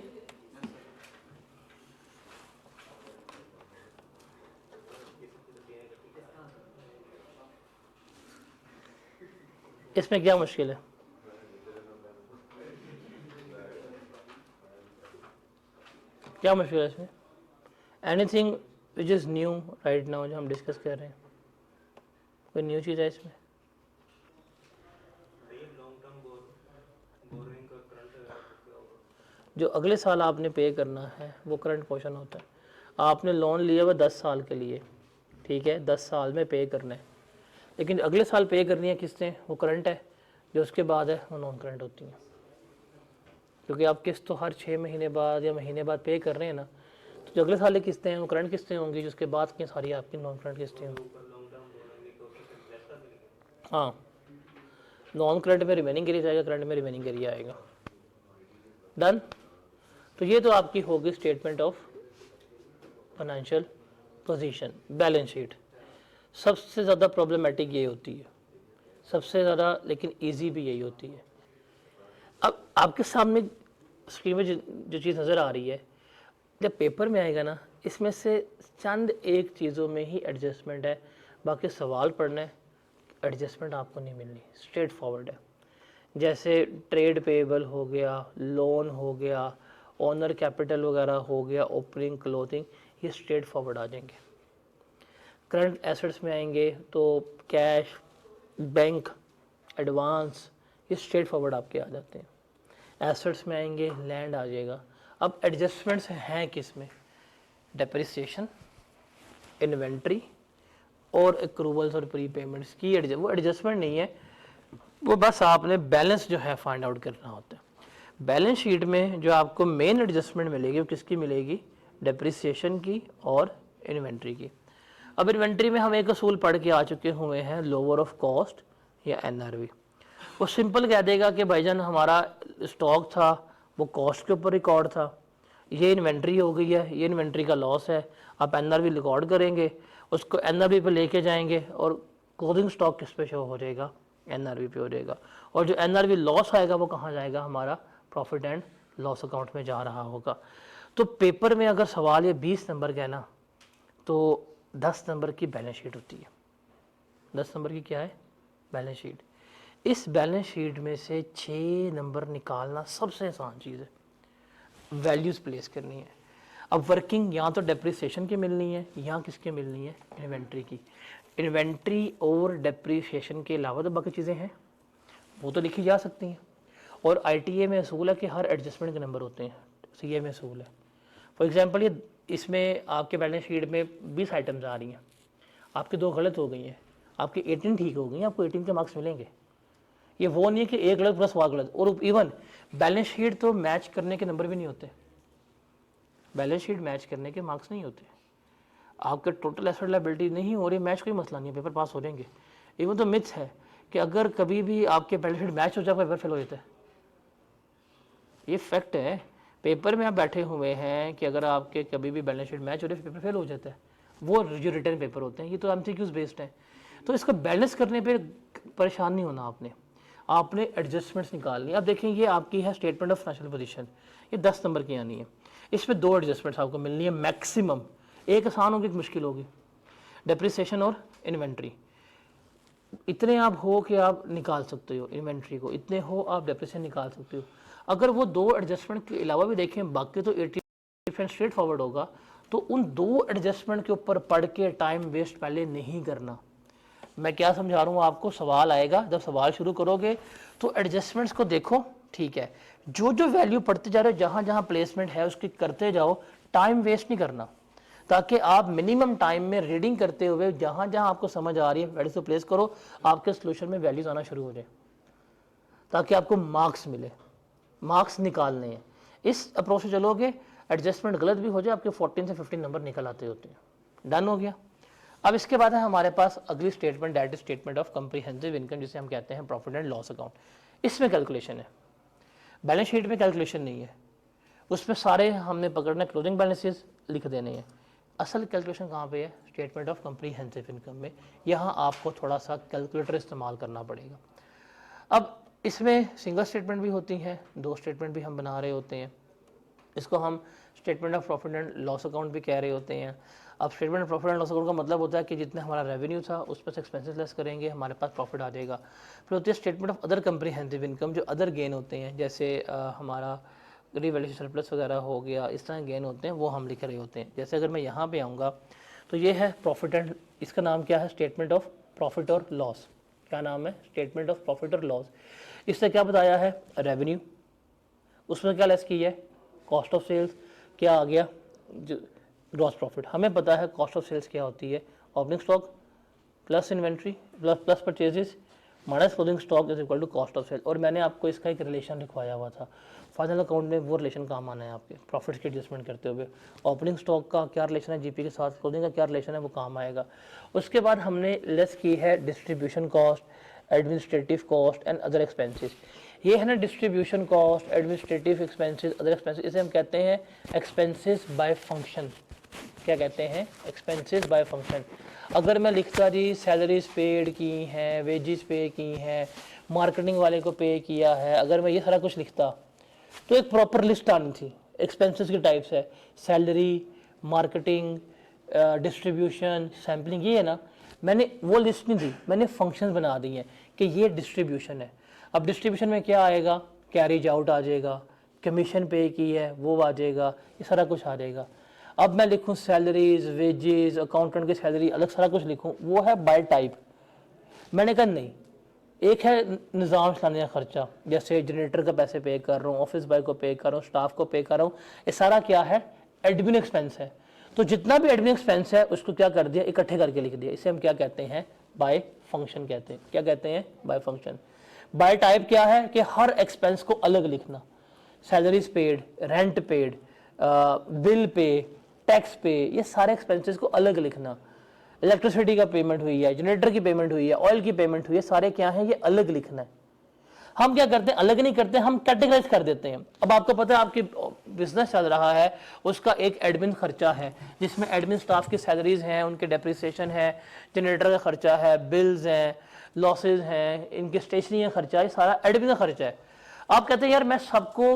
इसमें क्या मुश्किल है, क्या मुश्किल है इसमें, anything which is new right now जो हम डिस्कस कर रहे हैं, कोई न्यू चीज़ है इसमें। जो अगले साल आपने पे करना है वो करंट पोर्शन होता है। आपने लोन लिया हुआ 10 साल के लिए, ठीक है, 10 साल में पे करना है, लेकिन अगले साल पे करनी है किस्तें, वो करंट है, जो उसके बाद है वो नॉन करंट होती हैं, क्योंकि आप किस्त तो हर 6 महीने बाद या महीने बाद पे कर रहे हैं ना, तो जो अगले साल की किस्तें हैं वो करंट किस्तें होंगी, जिसके बाद की सारी आपकी नॉन करंट किस्तें होंगी। हाँ, नॉन करंट में रिमेनिंग एरिया जाएगा, करंट में रिमेनिंग एरिया आएगा। डन। तो ये तो आपकी होगी statement of financial position, balance sheet. सबसे ज़्यादा प्रॉब्लमेटिक ये होती है, सबसे ज़्यादा, लेकिन इजी भी यही होती है। अब आपके सामने स्क्रीन में जो चीज़ नज़र आ रही है, जब पेपर में आएगा ना, इसमें से चंद एक चीज़ों में ही एडजस्टमेंट है, बाकी सवाल पढ़ना है, एडजस्टमेंट आपको नहीं मिलनी, स्ट्रेट फॉरवर्ड है। जैसे ट्रेड पेएबल हो गया, लोन हो गया, ओनर कैपिटल वगैरह हो गया, ओपनिंग क्लोथिंग, ये स्ट्रेट फॉरवर्ड आ जाएंगे। करंट एसेट्स में आएंगे तो कैश, बैंक, एडवांस, ये स्ट्रेट फॉरवर्ड आपके आ जाते हैं। एसेट्स में आएंगे, लैंड आ जाएगा। अब एडजस्टमेंट्स हैं किस में, डेप्रिसिएशन, इन्वेंट्री और एक्रूवल्स और प्री पेमेंट्स की वो एडजस्टमेंट नहीं है, वो बस आपने बैलेंस जो है फाइंड आउट करना होता है। बैलेंस शीट में जो आपको मेन एडजस्टमेंट मिलेगी वो किसकी मिलेगी, डेप्रिसिएशन की और इन्वेंट्री की। अब इन्वेंट्री में हम एक असूल पढ़ के आ चुके हुए हैं, लोअर ऑफ कॉस्ट या NRV। वो सिंपल कह देगा कि भाईजान हमारा स्टॉक था वो कॉस्ट के ऊपर रिकॉर्ड था। ये इन्वेंट्री हो गई है, ये इन्वेंट्री का लॉस है, आप एनआरवी रिकॉर्ड करेंगे, उसको एनआरवी पे लेके जाएंगे और क्लोजिंग स्टॉक किस पे शो हो जाएगा, एनआरवी पे हो जाएगा। और जो एनआरवी लॉस आएगा वो कहाँ जाएगा, हमारा प्रॉफिट एंड लॉस अकाउंट में जा रहा होगा। तो पेपर में अगर सवाल ये 20 नंबर का है ना, तो 10 नंबर की बैलेंस शीट होती है। 10 नंबर की क्या है, बैलेंस शीट। इस बैलेंस शीट में से 6 नंबर निकालना सबसे आसान चीज़ है, वैल्यूज़ प्लेस करनी है। अब वर्किंग या तो डेप्रिसिएशन की मिलनी है या किसकी मिलनी है, इन्वेंट्री की। इन्वेंट्री और डेप्रिसिएशन के अलावा तो बाकी चीज़ें हैं, वो तो लिखी जा सकती हैं। और आईटीए में असूल है कि हर एडजस्टमेंट के नंबर होते हैं, सीए में असूल है। फॉर एग्जांपल ये इसमें आपके बैलेंस शीट में 20 आइटम्स आ रही हैं, आपकी 2 गलत हो गई हैं, आपकी 18 ठीक हो गई हैं, आपको 18 के मार्क्स मिलेंगे। ये वो नहीं है कि एक गलत प्लस 1 गलत। और इवन बैलेंस शीट तो मैच करने के नंबर भी नहीं होते, बैलेंस शीट मैच करने के मार्क्स नहीं होते। आपके टोटल एसेट लायबिलिटी नहीं हो रही, मैच कोई मसला नहीं है, पेपर पास हो जाएंगे। इवन तो मिथ्स है कि अगर कभी भी आपके बैलेंस शीट मैच हो जाए पेपर फेल हो जाता है, ये फैक्ट है। पेपर में आप बैठे हुए हैं कि अगर आपके कभी भी बैलेंस शीट मैच हो रही है पेपर फेल हो जाता है, वो जो रिटर्न पेपर होते हैं, ये तो एमसीक्यूज बेस्ड है। तो इसको बैलेंस करने पे परेशान नहीं होना आपने एडजस्टमेंट्स निकालनी। अब देखें ये आपकी है स्टेटमेंट ऑफ फाइनेंशियल पोजीशन, ये 10 नंबर की आनी है। इसमें 2 एडजस्टमेंट्स आपको मिलनी है मैक्सिमम, एक आसान होगी एक मुश्किल होगी, डेप्रिसिएशन और इन्वेंट्री। इतने आप हो कि आप निकाल सकते हो इन्वेंट्री को, इतने हो आप डेप्रिसिएशन निकाल सकते हो। अगर वो 2 एडजस्टमेंट के अलावा भी देखें, बाकी तो 80% स्ट्रेट फॉरवर्ड होगा, तो उन 2 एडजस्टमेंट के ऊपर पढ़ के टाइम वेस्ट पहले नहीं करना। मैं क्या समझा रहा हूँ आपको, सवाल आएगा, जब सवाल शुरू करोगे तो एडजस्टमेंट्स को देखो, ठीक है, जो जो वैल्यू पढ़ते जा रहे हो, जहाँ जहाँ प्लेसमेंट है उसकी करते जाओ, टाइम वेस्ट नहीं करना, ताकि आप मिनिमम टाइम में रीडिंग करते हुए जहाँ जहाँ आपको समझ आ रही है वैल्यूज को प्लेस करो, आपके सोल्यूशन में वैल्यूज आना शुरू हो जाए, ताकि आपको मार्क्स मिले। मार्क्स निकालने हैं, इस अप्रोच से चलोगे, एडजस्टमेंट गलत भी हो जाए, आपके 14 से 15 नंबर निकल आते होते हैं। डन हो गया। अब इसके बाद है हमारे पास अगली statement, that is statement of comprehensive income, जिसे हम कहते हैं प्रॉफिट एंड लॉस अकाउंट। इसमें कैलकुलेशन है, बैलेंस शीट में कैलकुलेशन नहीं है, उसमें सारे हमने पकड़ना क्लोजिंग बैलेंसेस लिख देने हैं। असल कैलकुलेशन कहाँ पे है, स्टेटमेंट ऑफ कम्प्रीहेंसिव इनकम में। यहाँ आपको थोड़ा सा कैलकुलेटर इस्तेमाल करना पड़ेगा। अब इसमें सिंगल स्टेटमेंट भी होती हैं, 2 स्टेटमेंट भी हम बना रहे होते हैं, इसको हम statement of profit and loss account भी कह रहे होते हैं। अब statement of profit and loss account का मतलब होता है कि जितना हमारा रेवेन्यू था उस पर से एक्सपेंसेस लेस करेंगे, हमारे पास प्रॉफिट आ जाएगा। फिर होती है statement of other comprehensive income, जो अदर गेन होते हैं, जैसे हमारा रिवैल्यूएशन सरप्लस वगैरह हो गया, इस तरह गेन होते हैं, वो हम लिख रहे होते हैं। जैसे अगर मैं यहाँ पे आऊँगा तो ये है प्रॉफिट एंड, इसका नाम क्या है, स्टेटमेंट ऑफ प्रॉफिट और लॉस। क्या नाम है, स्टेटमेंट ऑफ प्रॉफिट और लॉस। इससे क्या बताया है, रेवेन्यू, उसमें क्या लेस की है, कॉस्ट ऑफ सेल्स, क्या आ गया, ग्रॉस प्रॉफिट। हमें पता है कॉस्ट ऑफ सेल्स क्या होती है, opening stock plus inventory plus purchases minus closing stock is equal to cost of sale. और मैंने आपको इसका एक रिलेशन लिखवाया हुआ था, फाइनल अकाउंट में वो रिलेशन काम आना है आपके प्रॉफिट्स की एडजस्टमेंट करते हुए। ओपनिंग स्टॉक का क्या रिलेशन है जीपी के साथ, क्लोजिंग का क्या रिलेशन है, वो काम आएगा। उसके बाद हमने लेस की है distribution cost, administrative cost and other expenses. ये है ना distribution cost, administrative expenses, other expenses, इसे हम कहते हैं एक्सपेंसेस बाय फंक्शन। क्या कहते हैं, एक्सपेंसेस बाय फंक्शन। अगर मैं लिखता जी सैलरीज पेड की हैं, वेजेस पे की हैं, मार्केटिंग वाले को पे किया है, अगर मैं ये सारा कुछ लिखता तो एक प्रॉपर लिस्ट आनी थी। एक्सपेंसेस के टाइप्स है सैलरी, मार्केटिंग, डिस्ट्रीब्यूशन, सैम्पलिंग, ये है ना। मैंने वो लिस्ट नहीं दी, मैंने फंक्शंस बना दी हैं कि ये डिस्ट्रीब्यूशन है। अब डिस्ट्रीब्यूशन में क्या आएगा, कैरीज आउट आ जाएगा, कमीशन पे की है वो आ जाएगा, ये सारा कुछ आ जाएगा। अब मैं लिखूं सैलरीज, वेजेस, अकाउंटेंट की सैलरी, अलग सारा कुछ लिखूं, वो है बाय टाइप। मैंने कहा नहीं, एक है निज़ाम चलाने का खर्चा, जैसे जनरेटर का पैसे पे कर रहा हूँ, ऑफिस बॉय को पे कर रहा हूँ, स्टाफ को पे कर रहा हूँ, ये सारा क्या है, एडमिन एक्सपेंस है। तो जितना भी एडमिन एक्सपेंस है उसको क्या कर दिया, इकट्ठे करके लिख दिया। इसे हम क्या कहते हैं, बाय फंक्शन कहते हैं। क्या कहते हैं, बाय फंक्शन। बाय टाइप क्या है कि हर एक्सपेंस को अलग लिखना, salaries paid, rent paid, bill pay, tax पे, ये सारे एक्सपेंसेस को अलग लिखना। इलेक्ट्रिसिटी का पेमेंट हुई है, जनरेटर की पेमेंट हुई है, ऑयल की पेमेंट हुई है, सारे क्या हैं, ये अलग लिखना है। हम क्या करते हैं, अलग नहीं करते, हम कैटेगराइज कर देते हैं। अब आपको पता है आपकी बिजनेस चल रहा है, उसका एक एडमिन खर्चा है जिसमें एडमिन स्टाफ की सैलरीज हैं, उनके डेप्रिसिएशन है, जनरेटर का खर्चा है, बिल्स हैं, लॉसेज हैं, इनके स्टेशनरी का खर्चा है, सारा एडमिन का खर्चा है। आप कहते हैं यार मैं सबको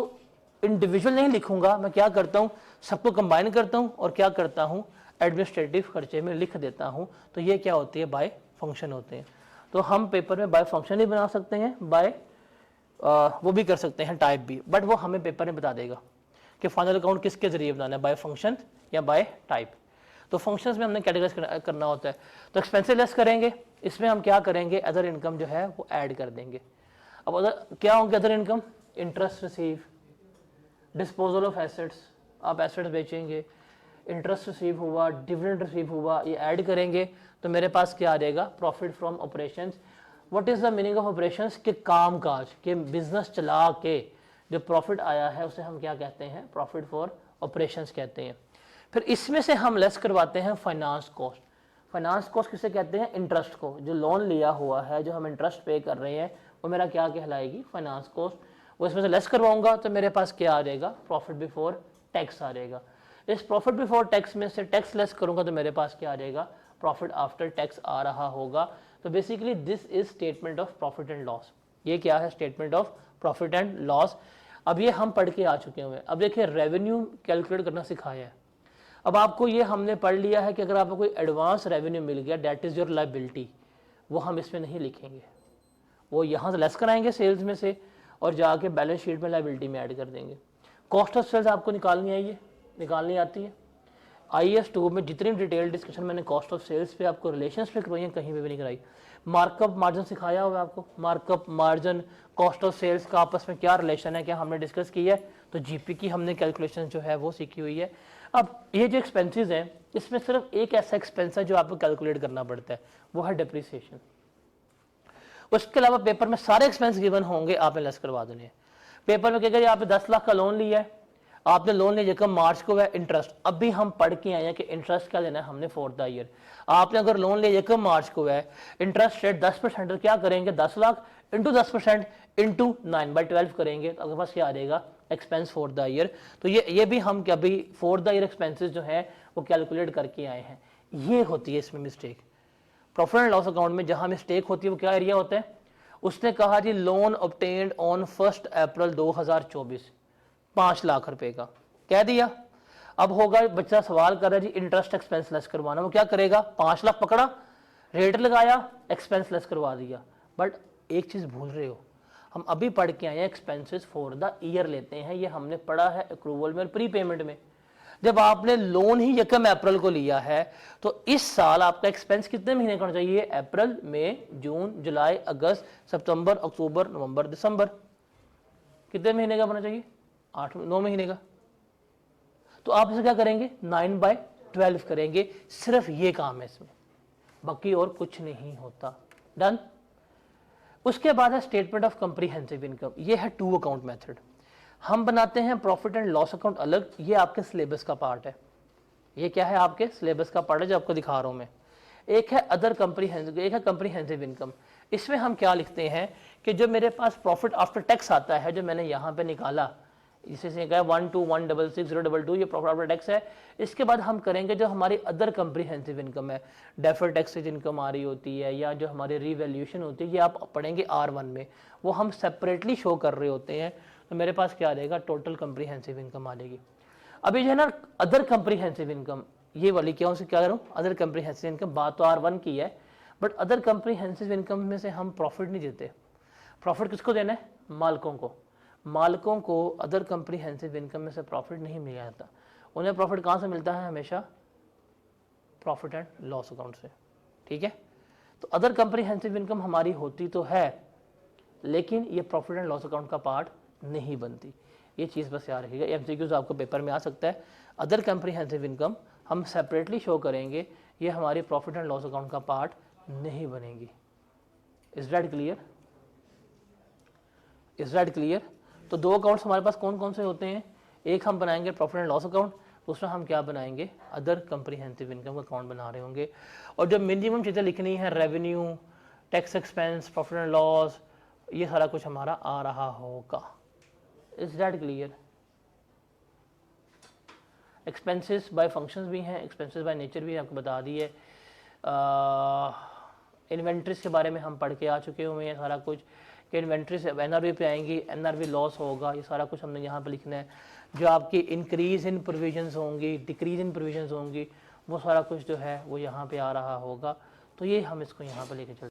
इंडिविजुअल नहीं लिखूंगा, मैं क्या करता हूँ सबको कंबाइन करता हूँ और क्या करता हूँ एडमिनिस्ट्रेटिव खर्चे में लिख देता हूँ। तो ये क्या होती है, बाय फंक्शन होते हैं। तो हम पेपर में बाय फंक्शन ही बना सकते हैं, बाय वो भी कर सकते हैं टाइप भी, बट वो हमें पेपर में बता देगा कि फाइनल अकाउंट किसके जरिए बनाना है, बाय फंक्शन या बाय टाइप। तो फंक्शंस में हमने कैटेगराइज करना होता है। तो एक्सपेंसिव लेस करेंगे, इसमें हम क्या करेंगे, अदर इनकम जो है वो ऐड कर देंगे। अब अदर क्या होंगे other income, interest receive, disposal of assets, आप एसेट्स बेचेंगे, इंटरेस्ट रिसीव हुआ, डिविडेंड रिसीव हुआ, ये ऐड करेंगे तो मेरे पास क्या आ जाएगा, profit from operations. What is the meaning of operations, के काम काज के बिजनेस चला के जो प्रॉफिट आया है उसे हम क्या कहते हैं, प्रॉफिट फॉर ऑपरेशंस कहते हैं। फिर इसमें से हम लेस करवाते हैं फाइनेंस कॉस्ट। फाइनेंस कॉस्ट किसे कहते हैं, इंटरेस्ट को, जो लोन लिया हुआ है, जो हम इंटरेस्ट पे कर रहे हैं वो मेरा क्या कहलाएगी, फाइनेंस कॉस्ट। वो इसमें से लेस करवाऊंगा तो मेरे पास क्या आ जाएगा, प्रॉफिट बिफोर टैक्स आ जाएगा। इस प्रॉफिट बिफोर टैक्स में से टैक्स लेस करूंगा तो मेरे पास क्या आ जाएगा, प्रॉफिट आफ्टर टैक्स आ रहा होगा। तो basically this is statement of profit and loss. ये क्या है, statement of profit and loss. अब ये हम पढ़ के आ चुके हुए। अब देखिए रेवेन्यू कैलकुलेट करना सिखाया है। अब आपको ये हमने पढ़ लिया है कि अगर आपको कोई एडवांस रेवेन्यू मिल गया, दैट इज योर लायबिलिटी, वो हम इसमें नहीं लिखेंगे, वो यहाँ से लेस कराएंगे सेल्स में से और जाके बैलेंस शीट में लायबिलिटी में ऐड कर देंगे। कॉस्ट ऑफ सेल्स आपको निकालनी आई है, निकालनी आती है। IAS 2 में जितनी डिटेल डिस्कशन मैंने कॉस्ट ऑफ सेल्स पे आपको रिलेशंस पे करवाई है, कहीं पे भी नहीं कराई। मार्कअप मार्जिन सिखाया हुआ है आपको, markup margin cost of sales का आपस में क्या रिलेशन है, क्या हमने डिस्कस की है। तो GP की हमने कैलकुलेशन जो है वो सीखी हुई है। अब ये जो एक्सपेंसेस हैं इसमें सिर्फ एक ऐसा एक्सपेंस है जो आपको कैलकुलेट करना पड़ता है, वो है डिप्रिसिएशन। उसके अलावा पेपर में सारे एक्सपेंस गिवन होंगे, आपने लेस करवा देने हैं। पेपर में कहेगा आपने 10 लाख का लोन लिया है, आपने लोन लिया जब मार्च को है, इंटरेस्ट अभी हम पढ़ के आए हैं कि इंटरेस्ट क्या लेना है हमने फॉर द ईयर। आपने अगर लोन लिया जब मार्च को है, इंटरेस्ट रेट 10%, क्या करेंगे 10 लाख इंटू 10% इंटू 9/12 करेंगे तो आपके पास क्या आ जाएगा, एक्सपेंस फॉर द ईयर। तो ये भी हम क्या भी फॉर द ईयर एक्सपेंसेस जो है वो कैलकुलेट करके आए हैं। ये होती है इसमें mistake. Profit and loss account में जहां मिस्टेक होती है वो क्या एरिया होता है, उसने कहा जी लोन ऑब्टेन्ड ऑन 1 अप्रैल 2024, 5 लाख रुपए का कह दिया। अब होगा बच्चा सवाल कर रहा है जी इंटरेस्ट एक्सपेंस लेस करवाना, वो क्या करेगा, 5 लाख पकड़ा, रेट लगाया, एक्सपेंस लेस करवा दिया। बट एक चीज भूल रहे हो, हम अभी पढ़ के आए हैं एक्सपेंसेस फॉर द ईयर लेते हैं, ये हमने पढ़ा है अक्रूवल में और प्री पेमेंट में। जब आपने लोन ही 1 अप्रैल को लिया है तो इस साल आपका एक्सपेंस कितने महीने का होना चाहिए, अप्रैल, मई, जून, जुलाई, अगस्त, सितंबर, अक्टूबर, नवंबर, दिसंबर, कितने महीने का होना चाहिए, 9 महीने का। तो आप इसे क्या करेंगे, 9/12 करेंगे। सिर्फ ये काम है इसमें, बाकी और कुछ नहीं होता। डन। उसके बाद है स्टेटमेंट ऑफ कंप्रीहेंसिव इनकम। ये है 2 अकाउंट मेथड। हम बनाते हैं प्रॉफिट एंड लॉस अकाउंट अलग, ये आपके सिलेबस का पार्ट है। ये क्या है, आपके सिलेबस का पार्ट है जो आपको दिखा रहा हूं मैं। एक है अदर कंप्रीहेंसिव, एक है कंप्रीहेंसिव इनकम। इसमें हम क्या लिखते हैं कि जो मेरे पास प्रॉफिट आफ्टर टैक्स आता है, जो मैंने यहाँ पे निकाला, इसे कहा 12166 ये प्रॉफिट आफ्टर टैक्स है। इसके बाद हम करेंगे जो हमारी अदर कंप्रीहेंसिव इनकम है, डेफर्ड टैक्सेज इनकम आ रही होती है या जो हमारी रिवैल्यूएशन होती है, ये आप पढ़ेंगे R1 में, वो हम सेपरेटली शो कर रहे होते हैं। तो मेरे पास क्या आ जाएगा, टोटल कंप्रीहेंसिव इनकम आ जाएगी। अभी जो है ना अदर कंप्रीहेंसिव इनकम, ये वाली क्या उनसे क्या करूँ, अदर कंप्रीहेंसिव इनकम, बात तो R1 की है, बट अदर कंप्रीहेंसिव इनकम में से हम प्रॉफिट नहीं देते। प्रॉफिट किसको देना है, मालिकों को। मालिकों को अदर कंप्रीहेंसिव इनकम में से प्रॉफिट नहीं मिल जाता। उन्हें प्रॉफिट कहाँ से मिलता है, हमेशा प्रॉफिट एंड लॉस अकाउंट से। ठीक है, तो अदर कंप्रीहेंसिव इनकम हमारी होती तो है, लेकिन ये प्रॉफिट एंड लॉस अकाउंट का पार्ट नहीं बनती। ये चीज़ बस याद रखिएगा, MCQs आपको पेपर में आ सकता है। अदर कंप्रीहेंसिव इनकम हम सेपरेटली शो करेंगे, ये हमारी प्रॉफिट एंड लॉस अकाउंट का पार्ट नहीं बनेगी। Is that clear, is that clear. तो 2 अकाउंट्स हमारे पास कौन कौन से होते हैं, एक हम बनाएंगे प्रॉफिट एंड लॉस अकाउंट, दूसरा हम क्या बनाएंगे, अदर कंप्रीहेंसिव इनकम का अकाउंट बना रहे होंगे। और जो मिनिमम चीज़ें लिखनी है, revenue, tax expense, profit and loss, ये सारा कुछ हमारा आ रहा होगा। Is that clear? Expenses by functions भी हैं, एक्सपेंसेस बाय नेचर भी आपको बता दी है। इन्वेंट्रीज के बारे में हम पढ़ के आ चुके हुए हैं सारा कुछ, कि इन्वेंट्री से एनआरवी पे आएंगी, एनआरवी लॉस होगा, ये सारा कुछ हमने यहाँ पे लिखना है। जो आपकी इंक्रीज़ इन प्रोविजंस होंगी, डिक्रीज़ इन प्रोविजंस होंगी, वो सारा कुछ जो है वो यहाँ पे आ रहा होगा। तो ये हम इसको यहाँ पे लेके चलते हैं।